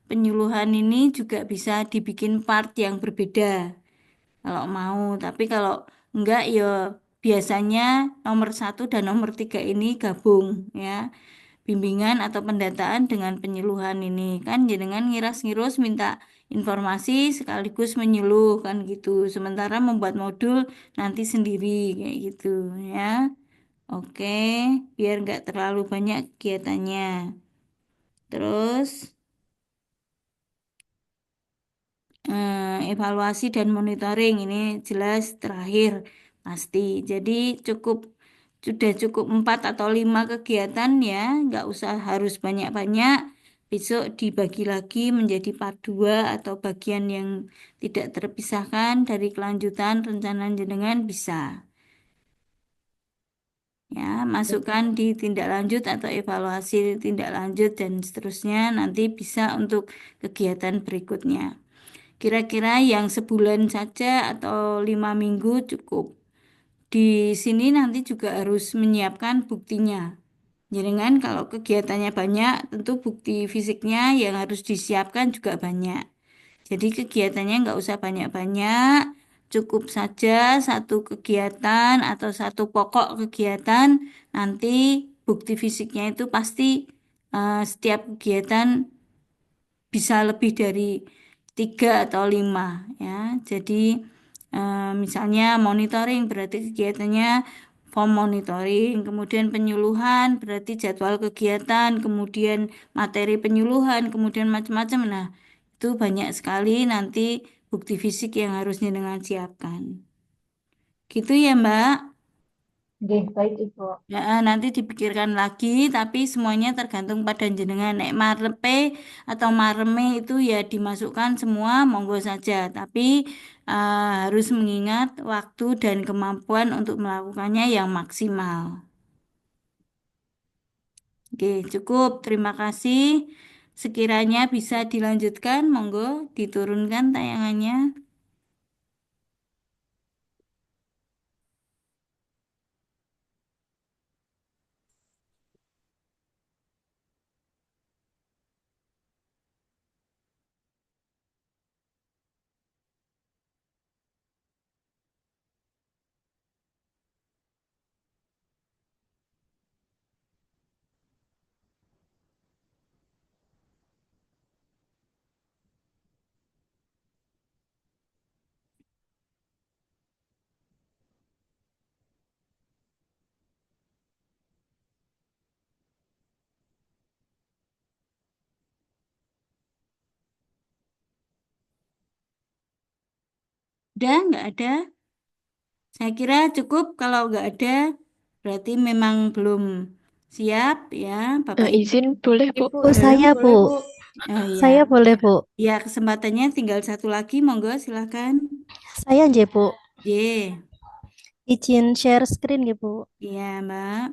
Penyuluhan ini juga bisa dibikin part yang berbeda kalau mau, tapi kalau enggak ya biasanya nomor satu dan nomor tiga ini gabung ya. Bimbingan atau pendataan dengan penyuluhan ini kan jenengan ngiras-ngirus minta informasi sekaligus menyuluh kan gitu. Sementara membuat modul nanti sendiri kayak gitu ya. Oke, biar nggak terlalu banyak kegiatannya. Terus evaluasi dan monitoring ini jelas terakhir pasti. Jadi cukup sudah cukup 4 atau 5 kegiatan ya, nggak usah harus banyak-banyak. Besok dibagi lagi menjadi part 2 atau bagian yang tidak terpisahkan dari kelanjutan rencana jenengan bisa. Ya, masukkan di tindak lanjut atau evaluasi tindak lanjut dan seterusnya nanti bisa untuk kegiatan berikutnya. Kira-kira yang sebulan saja atau 5 minggu cukup. Di sini nanti juga harus menyiapkan buktinya. Jangan kalau kegiatannya banyak, tentu bukti fisiknya yang harus disiapkan juga banyak. Jadi kegiatannya nggak usah banyak-banyak, cukup saja satu kegiatan atau satu pokok kegiatan. Nanti bukti fisiknya itu pasti setiap kegiatan bisa lebih dari 3 atau 5 ya. Jadi misalnya monitoring berarti kegiatannya form monitoring, kemudian penyuluhan berarti jadwal kegiatan, kemudian materi penyuluhan, kemudian macam-macam. Nah, itu banyak sekali nanti bukti fisik yang harusnya dengan siapkan. Gitu ya, Mbak.
Oke, baik, Ibu.
Ya, nanti dipikirkan lagi, tapi semuanya tergantung pada jenengan. Nek marepe atau mareme itu ya dimasukkan semua, monggo saja. Tapi harus mengingat waktu dan kemampuan untuk melakukannya yang maksimal. Oke, cukup. Terima kasih. Sekiranya bisa dilanjutkan, monggo diturunkan tayangannya. Udah, nggak ada. Saya kira cukup kalau nggak ada. berarti memang belum siap ya, Bapak Ibu.
Izin boleh, Bu.
Bu, saya Bu.
Oh ya,
Saya boleh Bu.
ya kesempatannya tinggal satu lagi, monggo silakan.
Saya nje Bu.
Ye,
Izin share screen ya Bu.
iya Mbak.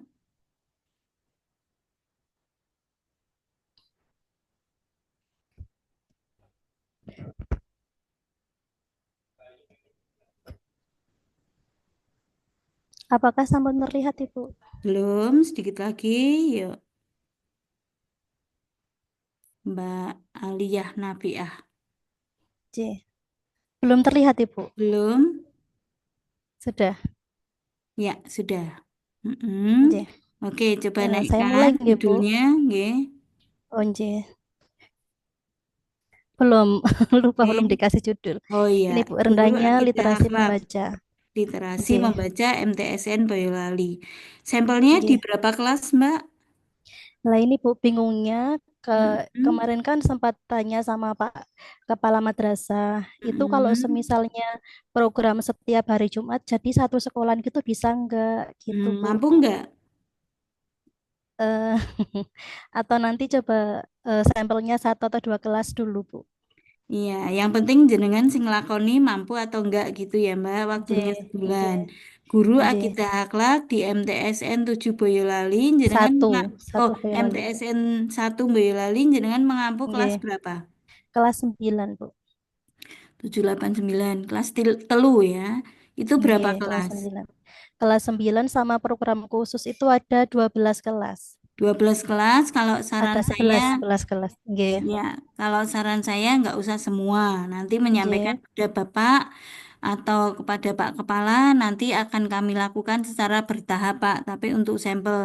Apakah sampun terlihat Ibu?
Belum, sedikit lagi, yuk Mbak Aliyah Nafiah.
J. Belum terlihat Ibu.
Belum?
Sudah.
Ya, sudah. Mm-mm.
J.
Oke, coba
saya
naikkan
mulai nggih Bu.
judulnya, nggih.
Oh J. Belum lupa
Oke.
belum dikasih judul.
Oh iya,
Ini Bu,
Guru
rendahnya
Akidah
literasi
Akhlak,
membaca.
literasi
J.
membaca MTSN Boyolali. Sampelnya di
J.
berapa kelas, Mbak?
Lah ini Bu bingungnya
Mm-mm.
kemarin kan sempat tanya sama Pak Kepala Madrasah. Itu kalau
Mm-mm.
semisalnya program setiap hari Jumat jadi satu sekolah gitu bisa enggak gitu Bu.
Mampu nggak?
Eh, atau nanti coba sampelnya satu atau dua kelas dulu Bu.
Iya, yang penting jenengan sing nglakoni mampu atau enggak gitu ya, Mbak.
J.
Waktunya
J.
sebulan. Guru
J.
Akidah Akhlak di MTSN 7 Boyolali, jenengan
Satu
oh,
Boyolali.
MTSN 1 Boyolali, jenengan mengampu kelas
J.
berapa?
Kelas 9 Bu.
789, kelas telu ya. Itu berapa
J. Kelas
kelas?
9. Kelas 9 sama program khusus itu ada 12 kelas.
12 kelas, kalau saran
Ada
saya
11 kelas. J.
ya, kalau saran saya nggak usah semua. Nanti menyampaikan
J.
kepada Bapak atau kepada Pak Kepala nanti akan kami lakukan secara bertahap, Pak. Tapi untuk sampel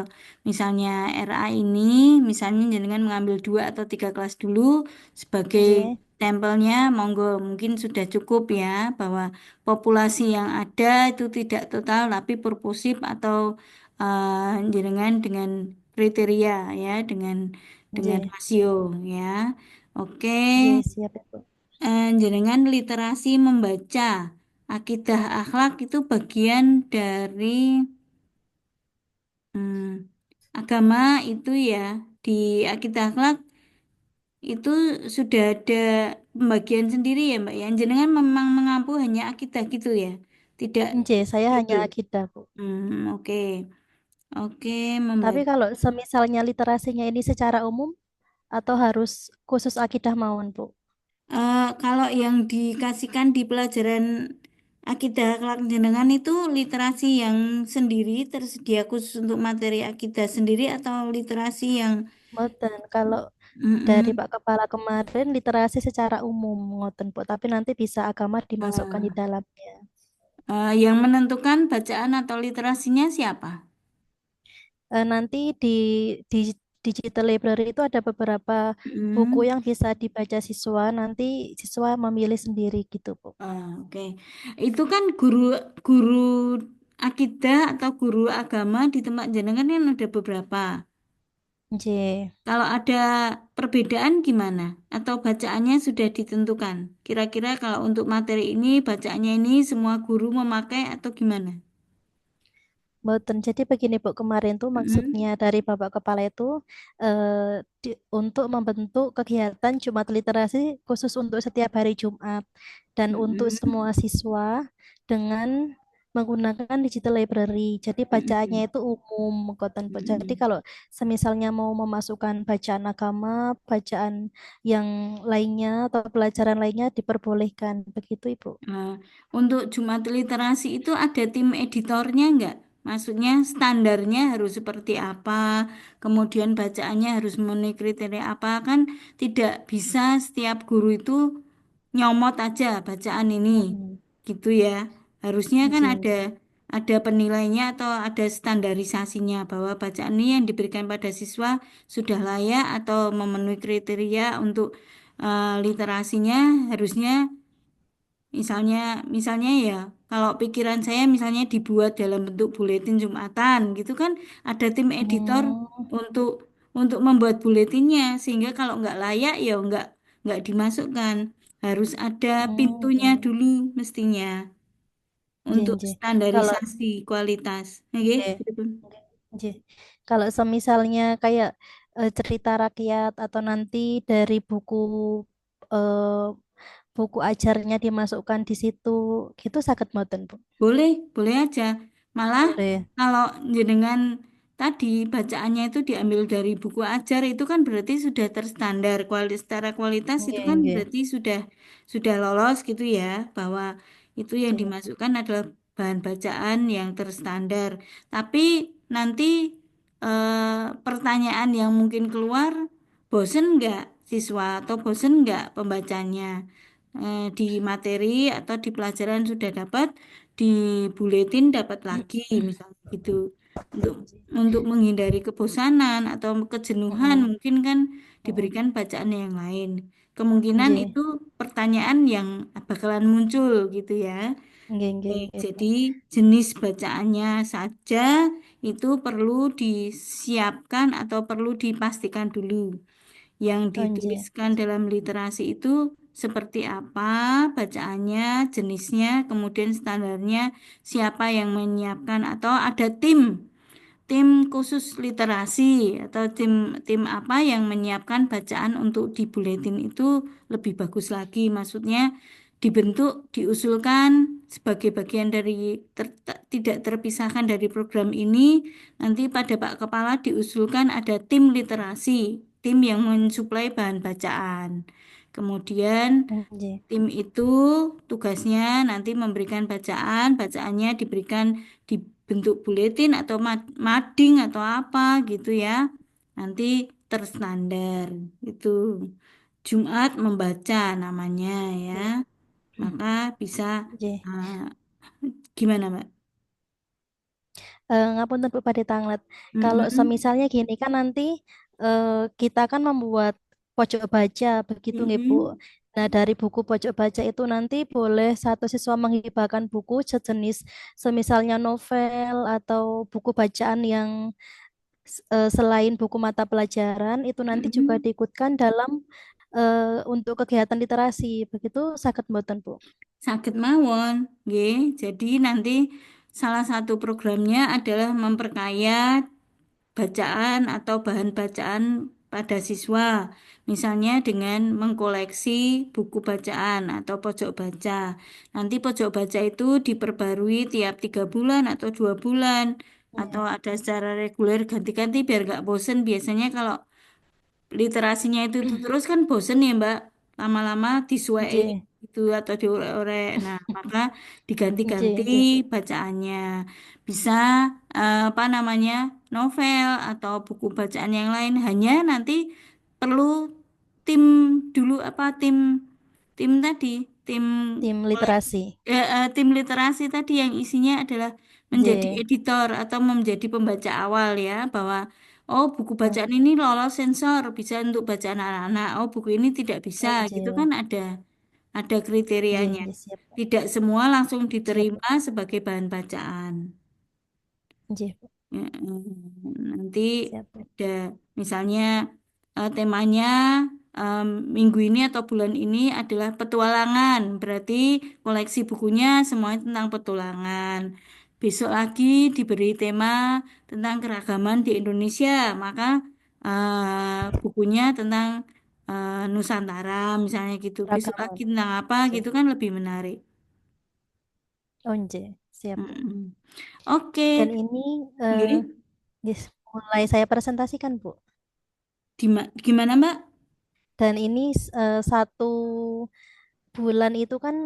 misalnya RA ini, misalnya jenengan mengambil 2 atau 3 kelas dulu sebagai
J.
sampelnya, monggo mungkin sudah cukup ya bahwa populasi yang ada itu tidak total tapi purposif atau jenengan dengan kriteria ya dengan
J.
rasio ya. Oke.
J. Siap Ibu.
Jenengan literasi membaca akidah akhlak itu bagian dari hmm, agama itu ya. Di akidah akhlak itu sudah ada pembagian sendiri ya Mbak ya. Jenengan memang mengampu hanya akidah gitu ya, tidak
J. Saya hanya
judul.
akidah Bu.
Oke. Oke,
Tapi
membaca.
kalau semisalnya literasinya ini secara umum atau harus khusus akidah mawon Bu?
Kalau yang dikasihkan di pelajaran akidah akhlak jenengan itu literasi yang sendiri tersedia khusus untuk materi akidah sendiri atau literasi yang
Mboten. Kalau dari
mm-mm.
Pak Kepala kemarin literasi secara umum ngoten Bu, tapi nanti bisa agama dimasukkan di
Eh,
dalamnya.
yang menentukan bacaan atau literasinya siapa?
Nanti di digital library itu ada beberapa buku
Mm.
yang bisa dibaca siswa, nanti siswa memilih sendiri gitu Bu.
Oke. Itu kan guru akidah atau guru agama di tempat jenengan kan ada beberapa.
J.
Kalau ada perbedaan gimana? Atau bacaannya sudah ditentukan? Kira-kira kalau untuk materi ini, bacaannya ini semua guru memakai atau gimana?
Mboten. Jadi begini Bu, kemarin tuh
Mm-mm.
maksudnya dari Bapak Kepala itu untuk membentuk kegiatan Jumat Literasi khusus untuk setiap hari Jumat dan untuk semua
Mm-mm.
siswa dengan menggunakan digital library. Jadi bacaannya
Mm-mm.
itu umum, ngoten Bu. Jadi
Mm-mm.
kalau semisalnya mau memasukkan bacaan agama, bacaan yang lainnya atau pelajaran lainnya diperbolehkan. Begitu Ibu.
Nah, untuk Jumat Literasi itu ada tim editornya enggak? Maksudnya standarnya harus seperti apa, kemudian bacaannya harus memenuhi kriteria apa, kan tidak bisa setiap guru itu nyomot aja bacaan ini,
Mm-mm.
gitu ya. Harusnya kan
J.
ada penilainya atau ada standarisasinya bahwa bacaan ini yang diberikan pada siswa sudah layak atau memenuhi kriteria untuk literasinya harusnya. Misalnya ya, kalau pikiran saya misalnya dibuat dalam bentuk buletin Jumatan gitu kan, ada tim editor
Hmm.
untuk membuat buletinnya sehingga kalau nggak layak ya nggak dimasukkan. Harus ada
Hmm.
pintunya dulu mestinya untuk
J. Kalau
standarisasi kualitas. Oke,
J.
gitu.
Nggih. Kalau semisalnya kayak cerita rakyat atau nanti dari eh, buku ajarnya dimasukkan di situ, gitu sakit mboten, Bu?
Boleh, boleh aja. Malah
Boleh.
kalau jenengan tadi bacaannya itu diambil dari buku ajar itu kan berarti sudah terstandar kualitas, secara kualitas itu
Nggih,
kan
nggih.
berarti sudah lolos gitu ya, bahwa itu yang
Nggih.
dimasukkan adalah bahan bacaan yang terstandar. Tapi nanti pertanyaan yang mungkin keluar, bosen nggak siswa atau bosen nggak pembacanya? Di materi atau di pelajaran sudah dapat, di buletin dapat lagi misalnya gitu, untuk menghindari kebosanan atau kejenuhan
Mm-mm.
mungkin kan
Mm-mm.
diberikan bacaan yang lain, kemungkinan
Nggih,
itu pertanyaan yang bakalan muncul gitu ya.
nggih, nggih, nggih,
Jadi
Bu.
jenis bacaannya saja itu perlu disiapkan atau perlu dipastikan dulu yang
Oh, nggih.
dituliskan dalam literasi itu seperti apa bacaannya, jenisnya, kemudian standarnya, siapa yang menyiapkan atau ada tim khusus literasi atau tim tim apa yang menyiapkan bacaan untuk di buletin itu lebih bagus lagi. Maksudnya dibentuk, diusulkan sebagai bagian dari tidak terpisahkan dari program ini. Nanti pada Pak Kepala diusulkan ada tim literasi, tim yang mensuplai bahan bacaan. Kemudian
Nggih.
tim itu tugasnya nanti memberikan bacaan, bacaannya diberikan di bentuk buletin atau mading atau apa gitu ya. Nanti terstandar itu. Jumat membaca namanya ya. Maka bisa
Nggih.
ah, gimana, Mbak?
Ngapunten Bu Padi Tanglet. Kalau
Mm-mm.
semisalnya gini kan nanti kita kan membuat pojok baca begitu nggih Bu.
Mm-mm.
Nah, dari buku pojok baca itu nanti boleh satu siswa menghibahkan buku sejenis semisalnya novel atau buku bacaan yang selain buku mata pelajaran itu nanti juga
Mm-mm.
diikutkan dalam untuk kegiatan literasi. Begitu sakit mboten Bu?
Sakit mawon, nggih. Jadi nanti salah satu programnya adalah memperkaya bacaan atau bahan bacaan pada siswa, misalnya dengan mengkoleksi buku bacaan atau pojok baca. Nanti pojok baca itu diperbarui tiap 3 bulan atau 2 bulan, atau
Iya.
ada secara reguler ganti-ganti biar nggak bosen. Biasanya kalau literasinya itu terus kan bosen ya Mbak, lama-lama disuai
Nggih.
itu atau diorek. Nah, maka diganti-ganti
Nggih, nggih.
bacaannya. Bisa apa namanya, novel atau buku bacaan yang lain. Hanya nanti perlu tim dulu apa tim tim tadi, tim
Tim literasi.
tim literasi tadi yang isinya adalah menjadi
Nggih.
editor atau menjadi pembaca awal ya, bahwa oh buku
Hmm.
bacaan ini lolos sensor bisa untuk bacaan anak-anak, oh buku ini tidak bisa gitu kan,
Nggih.
ada
Nggih,
kriterianya.
nggih, siap.
Tidak semua langsung
Siap, Bu.
diterima sebagai bahan bacaan.
Nggih, Bu.
Ya, nanti
Siap, Bu.
ada misalnya temanya em, minggu ini atau bulan ini adalah petualangan, berarti koleksi bukunya semuanya tentang petualangan. Besok lagi diberi tema tentang keragaman di Indonesia, maka bukunya tentang Nusantara misalnya gitu. Besok
Rekaman.
lagi tentang apa
Nggih.
gitu kan lebih menarik.
Oh, nggih. Siap, Bu.
Mm-mm. Oke,
Dan ini
Nggih.
yes, mulai saya presentasikan, Bu.
Gimana Mbak?
Dan ini 1 bulan itu kan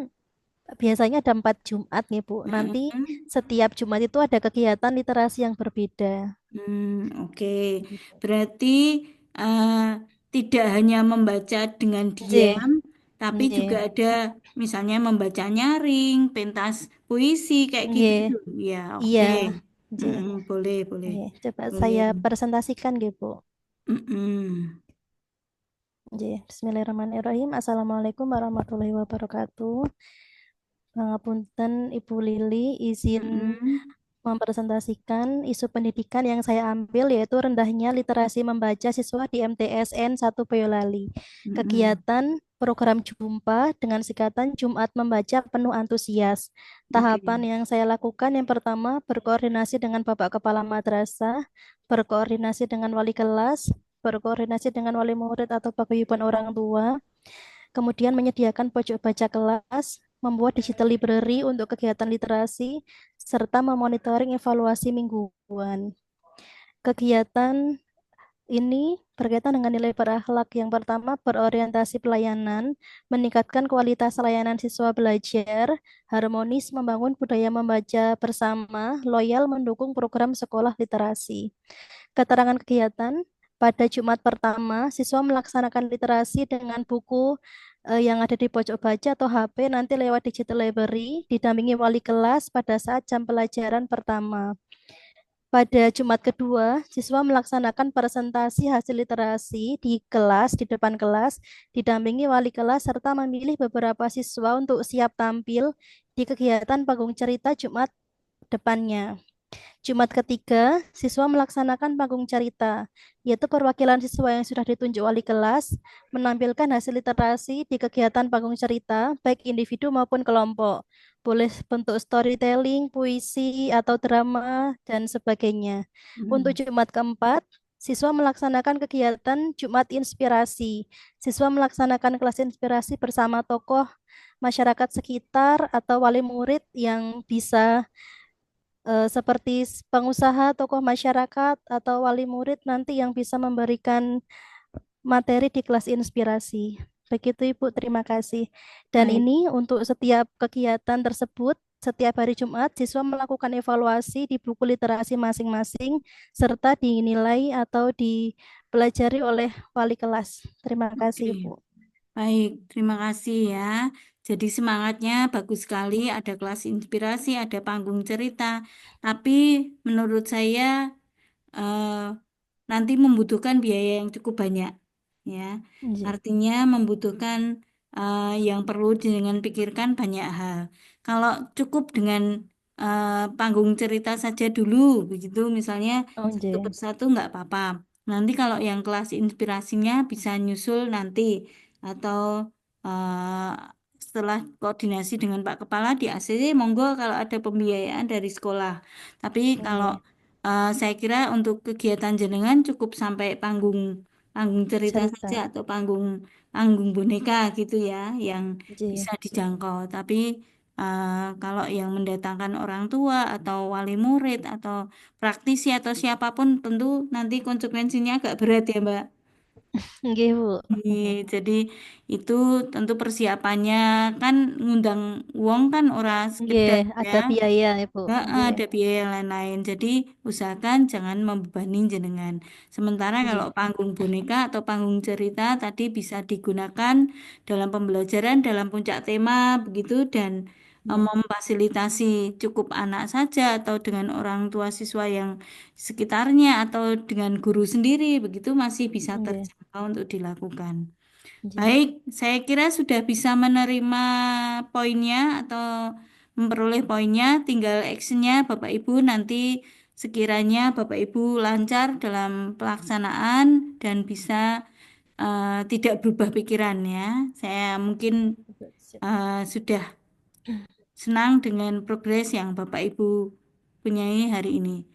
biasanya ada 4 Jumat nih, Bu. Nanti
Mm-mm.
setiap Jumat itu ada kegiatan literasi yang berbeda.
Oke.
Gitu.
Berarti eh, tidak hanya membaca dengan
Nggih.
diam, tapi juga
Nggih.
ada misalnya membaca nyaring, pentas puisi kayak
Nggih.
gitu. Ya,
Iya.
oke.
Nggih.
Boleh, boleh,
Nggih. Coba
boleh.
saya presentasikan, nggih, Bu.
Mm-mm.
Nggih. Bismillahirrahmanirrahim. Assalamualaikum warahmatullahi wabarakatuh. Pangapunten Ibu Lili, izin
Mm-mm.
mempresentasikan isu pendidikan yang saya ambil yaitu rendahnya literasi membaca siswa di MTSN 1 Boyolali.
Mm-mm.
Kegiatan program jumpa dengan singkatan Jumat Membaca Penuh Antusias. Tahapan yang saya lakukan yang pertama berkoordinasi dengan Bapak Kepala Madrasah, berkoordinasi dengan wali kelas, berkoordinasi dengan wali murid atau paguyuban orang tua, kemudian menyediakan pojok baca kelas, membuat digital library untuk kegiatan literasi, serta memonitoring evaluasi mingguan. Kegiatan ini berkaitan dengan nilai berakhlak. Yang pertama, berorientasi pelayanan, meningkatkan kualitas layanan siswa belajar, harmonis, membangun budaya membaca bersama, loyal, mendukung program sekolah literasi. Keterangan kegiatan, pada Jumat pertama, siswa melaksanakan literasi dengan buku yang ada di pojok baca atau HP nanti lewat digital library, didampingi wali kelas pada saat jam pelajaran pertama. Pada Jumat kedua, siswa melaksanakan presentasi hasil literasi di kelas, di depan kelas, didampingi wali kelas, serta memilih beberapa siswa untuk siap tampil di kegiatan panggung cerita Jumat depannya. Jumat ketiga, siswa melaksanakan panggung cerita, yaitu perwakilan siswa yang sudah ditunjuk wali kelas, menampilkan hasil literasi di kegiatan panggung cerita, baik individu maupun kelompok. Boleh bentuk storytelling, puisi, atau drama, dan sebagainya. Untuk Jumat keempat, siswa melaksanakan kegiatan Jumat Inspirasi. Siswa melaksanakan kelas inspirasi bersama tokoh masyarakat sekitar atau wali murid yang bisa seperti pengusaha, tokoh masyarakat, atau wali murid nanti yang bisa memberikan materi di kelas inspirasi. Begitu Ibu, terima kasih. Dan
Baik.
ini untuk setiap kegiatan tersebut, setiap hari Jumat, siswa melakukan evaluasi di buku literasi masing-masing, serta dinilai atau dipelajari oleh wali kelas. Terima kasih,
Oke.
Ibu.
Baik, terima kasih ya. Jadi semangatnya bagus sekali, ada kelas inspirasi, ada panggung cerita. Tapi menurut saya eh, nanti membutuhkan biaya yang cukup banyak, ya.
Iya.
Artinya membutuhkan yang perlu dengan pikirkan banyak hal. Kalau cukup dengan panggung cerita saja dulu, begitu misalnya
Oh,
satu
iya.
persatu nggak apa-apa. Nanti kalau yang kelas inspirasinya bisa nyusul nanti atau eh, setelah koordinasi dengan Pak Kepala di ACC, monggo kalau ada pembiayaan dari sekolah. Tapi kalau
Iya.
saya kira untuk kegiatan jenengan cukup sampai panggung panggung cerita saja
Cerita.
atau panggung panggung boneka gitu ya yang
Iya.
bisa dijangkau. Tapi kalau yang mendatangkan orang tua atau wali murid atau praktisi atau siapapun tentu nanti konsekuensinya agak berat ya, Mbak.
Nggih, Bu.
Jadi itu tentu persiapannya kan ngundang uang kan ora
Nggih,
sekedar ya.
ada biaya, Ibu. Nggih.
Ada biaya lain-lain. Jadi usahakan jangan membebani jenengan. Sementara kalau
Nggih.
panggung boneka atau panggung cerita tadi bisa digunakan dalam pembelajaran dalam puncak tema begitu dan
Iya.
memfasilitasi cukup anak saja atau dengan orang tua siswa yang sekitarnya atau dengan guru sendiri begitu masih bisa
Nggih.
terjangkau untuk dilakukan.
Nggih.
Baik, saya kira sudah bisa menerima poinnya atau memperoleh poinnya, tinggal actionnya Bapak Ibu nanti sekiranya Bapak Ibu lancar dalam pelaksanaan dan bisa tidak berubah pikiran ya. Saya mungkin sudah senang dengan progres yang Bapak Ibu punyai hari ini.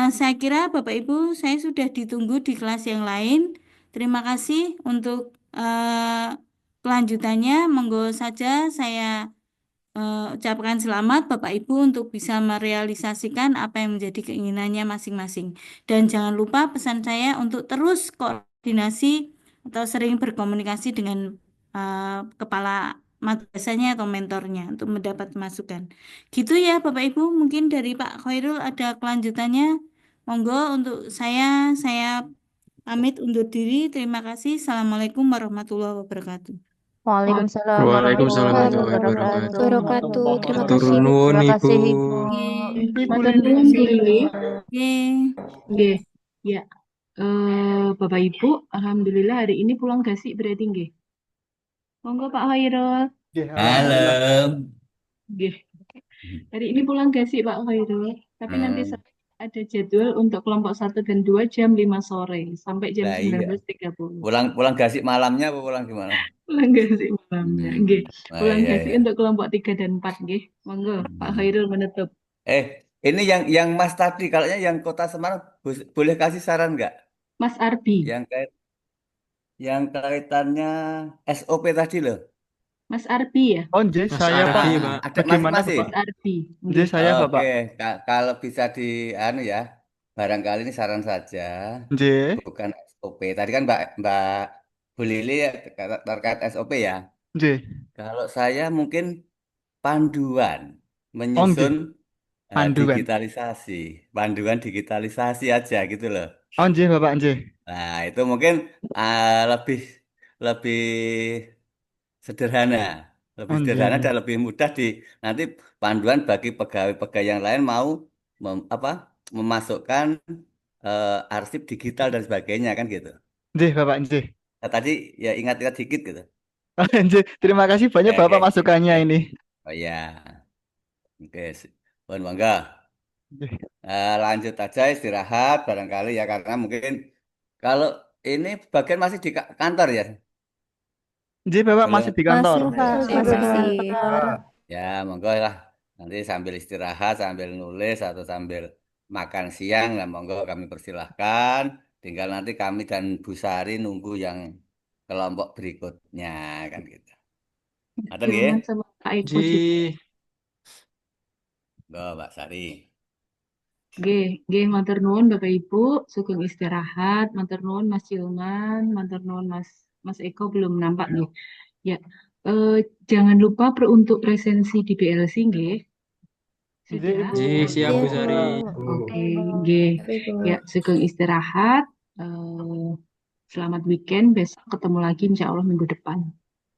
Saya kira Bapak Ibu, saya sudah ditunggu di kelas yang lain. Terima kasih untuk kelanjutannya. Monggo saja saya ucapkan selamat Bapak Ibu untuk bisa merealisasikan apa yang menjadi keinginannya masing-masing. Dan jangan lupa pesan saya untuk terus koordinasi atau sering berkomunikasi dengan kepala madrasahnya atau mentornya untuk mendapat masukan. Gitu ya Bapak Ibu, mungkin dari Pak Khairul ada kelanjutannya. Monggo untuk saya pamit undur diri. Terima kasih. Assalamualaikum warahmatullahi wabarakatuh.
Waalaikumsalam
Waalaikumsalam
warahmatullahi
warahmatullahi wabarakatuh.
wabarakatuh.
Wabarakatuh. Terima
Matur
kasih.
nuwun
Terima
Ibu.
kasih Ibu.
Oke.
Ibu
Matur
Lili.
nuwun Bu Lili.
Oke.
Nggih, ya. Bapak Ibu, alhamdulillah hari ini pulang gak sih berarti nggih? Monggo Pak Khairul.
Nggih,
Halo.
alhamdulillah.
Nggih. Hari ini pulang gak sih Pak Khairul? Tapi nanti
Hmm.
ada jadwal untuk kelompok 1 dan 2 jam 5 sore sampai jam
Lah iya.
19.30.
Pulang gasik malamnya apa pulang gimana?
Ulang gasik malamnya. Nggih.
Nah,
Ulang
iya
gasik
iya.
untuk kelompok 3 dan 4 nggih. Monggo Pak
Hmm.
Khairul menutup.
Ini yang Mas tadi, kalau yang Kota Semarang boleh kasih saran nggak?
Mas Arbi.
Yang kaitannya SOP tadi loh.
Mas Arbi ya?
Oh, nggih,
Mas
saya Pak.
Ardi, Pak.
Ada
Bagaimana
masih?
Mas Arbi.
Nggih,
Nggih.
saya
Oke,
Bapak.
kalau bisa ya, barangkali ini saran saja,
Nggih,
bukan SOP. Tadi kan Mbak Bu Lili ya, terkait SOP ya.
nggih.
Kalau saya mungkin panduan
Oh, nggih,
menyusun
panduan.
panduan digitalisasi aja gitu loh.
Oh, nggih, Bapak, nggih.
Nah, itu mungkin lebih lebih sederhana,
Oh, nggih, nggih.
dan lebih mudah nanti panduan bagi pegawai-pegawai yang lain mau memasukkan arsip digital dan sebagainya kan gitu.
Nggih, Bapak, nggih.
Nah, tadi ya ingat-ingat dikit gitu.
Oh, nggih. Terima kasih banyak
Oke,
Bapak
oke,
masukannya
oke.
ini.
Oh ya, oke. Mohon bangga.
Nggih.
Lanjut aja istirahat barangkali ya karena mungkin kalau ini bagian masih di kantor ya.
Nggih, Bapak masih
Belum.
di kantor.
Masih, Pak.
Masih,
Masih di
masih.
kantor.
Ya, monggo lah. Nanti sambil istirahat, sambil nulis atau sambil makan siang, nah monggo kami persilahkan. Tinggal nanti kami dan Bu Sari nunggu yang kelompok berikutnya kan gitu. Ngoten nggih?
Mas sama Kak Eko juga.
Ji.
Go, Mbak Sari.
Nggih, nggih matur nuwun Bapak Ibu, sugeng istirahat, matur nuwun Mas Cilman, matur nuwun Mas Eko belum nampak nih. Ya, jangan lupa untuk presensi di BLC nggih.
Nggih,
Sudah.
Ibu.
Ji, siap
Nggih,
Bu
Bu.
Sari.
Oke, nggih. Ya, sugeng istirahat. Selamat weekend, besok ketemu lagi insya Allah minggu depan.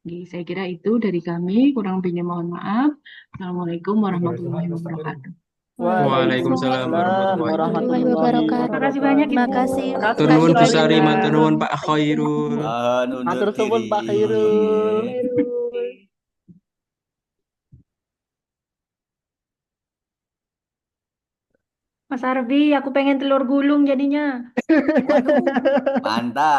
Nggih, saya kira itu dari kami, kurang lebihnya mohon maaf. Assalamualaikum warahmatullahi wabarakatuh.
Waalaikumsalam
Waalaikumsalam
warahmatullahi
warahmatullahi
warahmatullahi
wabarakatuh.
Terima kasih banyak
Terima
Ibu.
kasih,
Matur
Kak
nuwun Bu
Ibu.
Sari, matur nuwun Pak Khairul.
Undur
Matur suwun
diri.
Pak Khairul.
Mas Arbi, aku pengen telur gulung jadinya.
Waduh, mantap.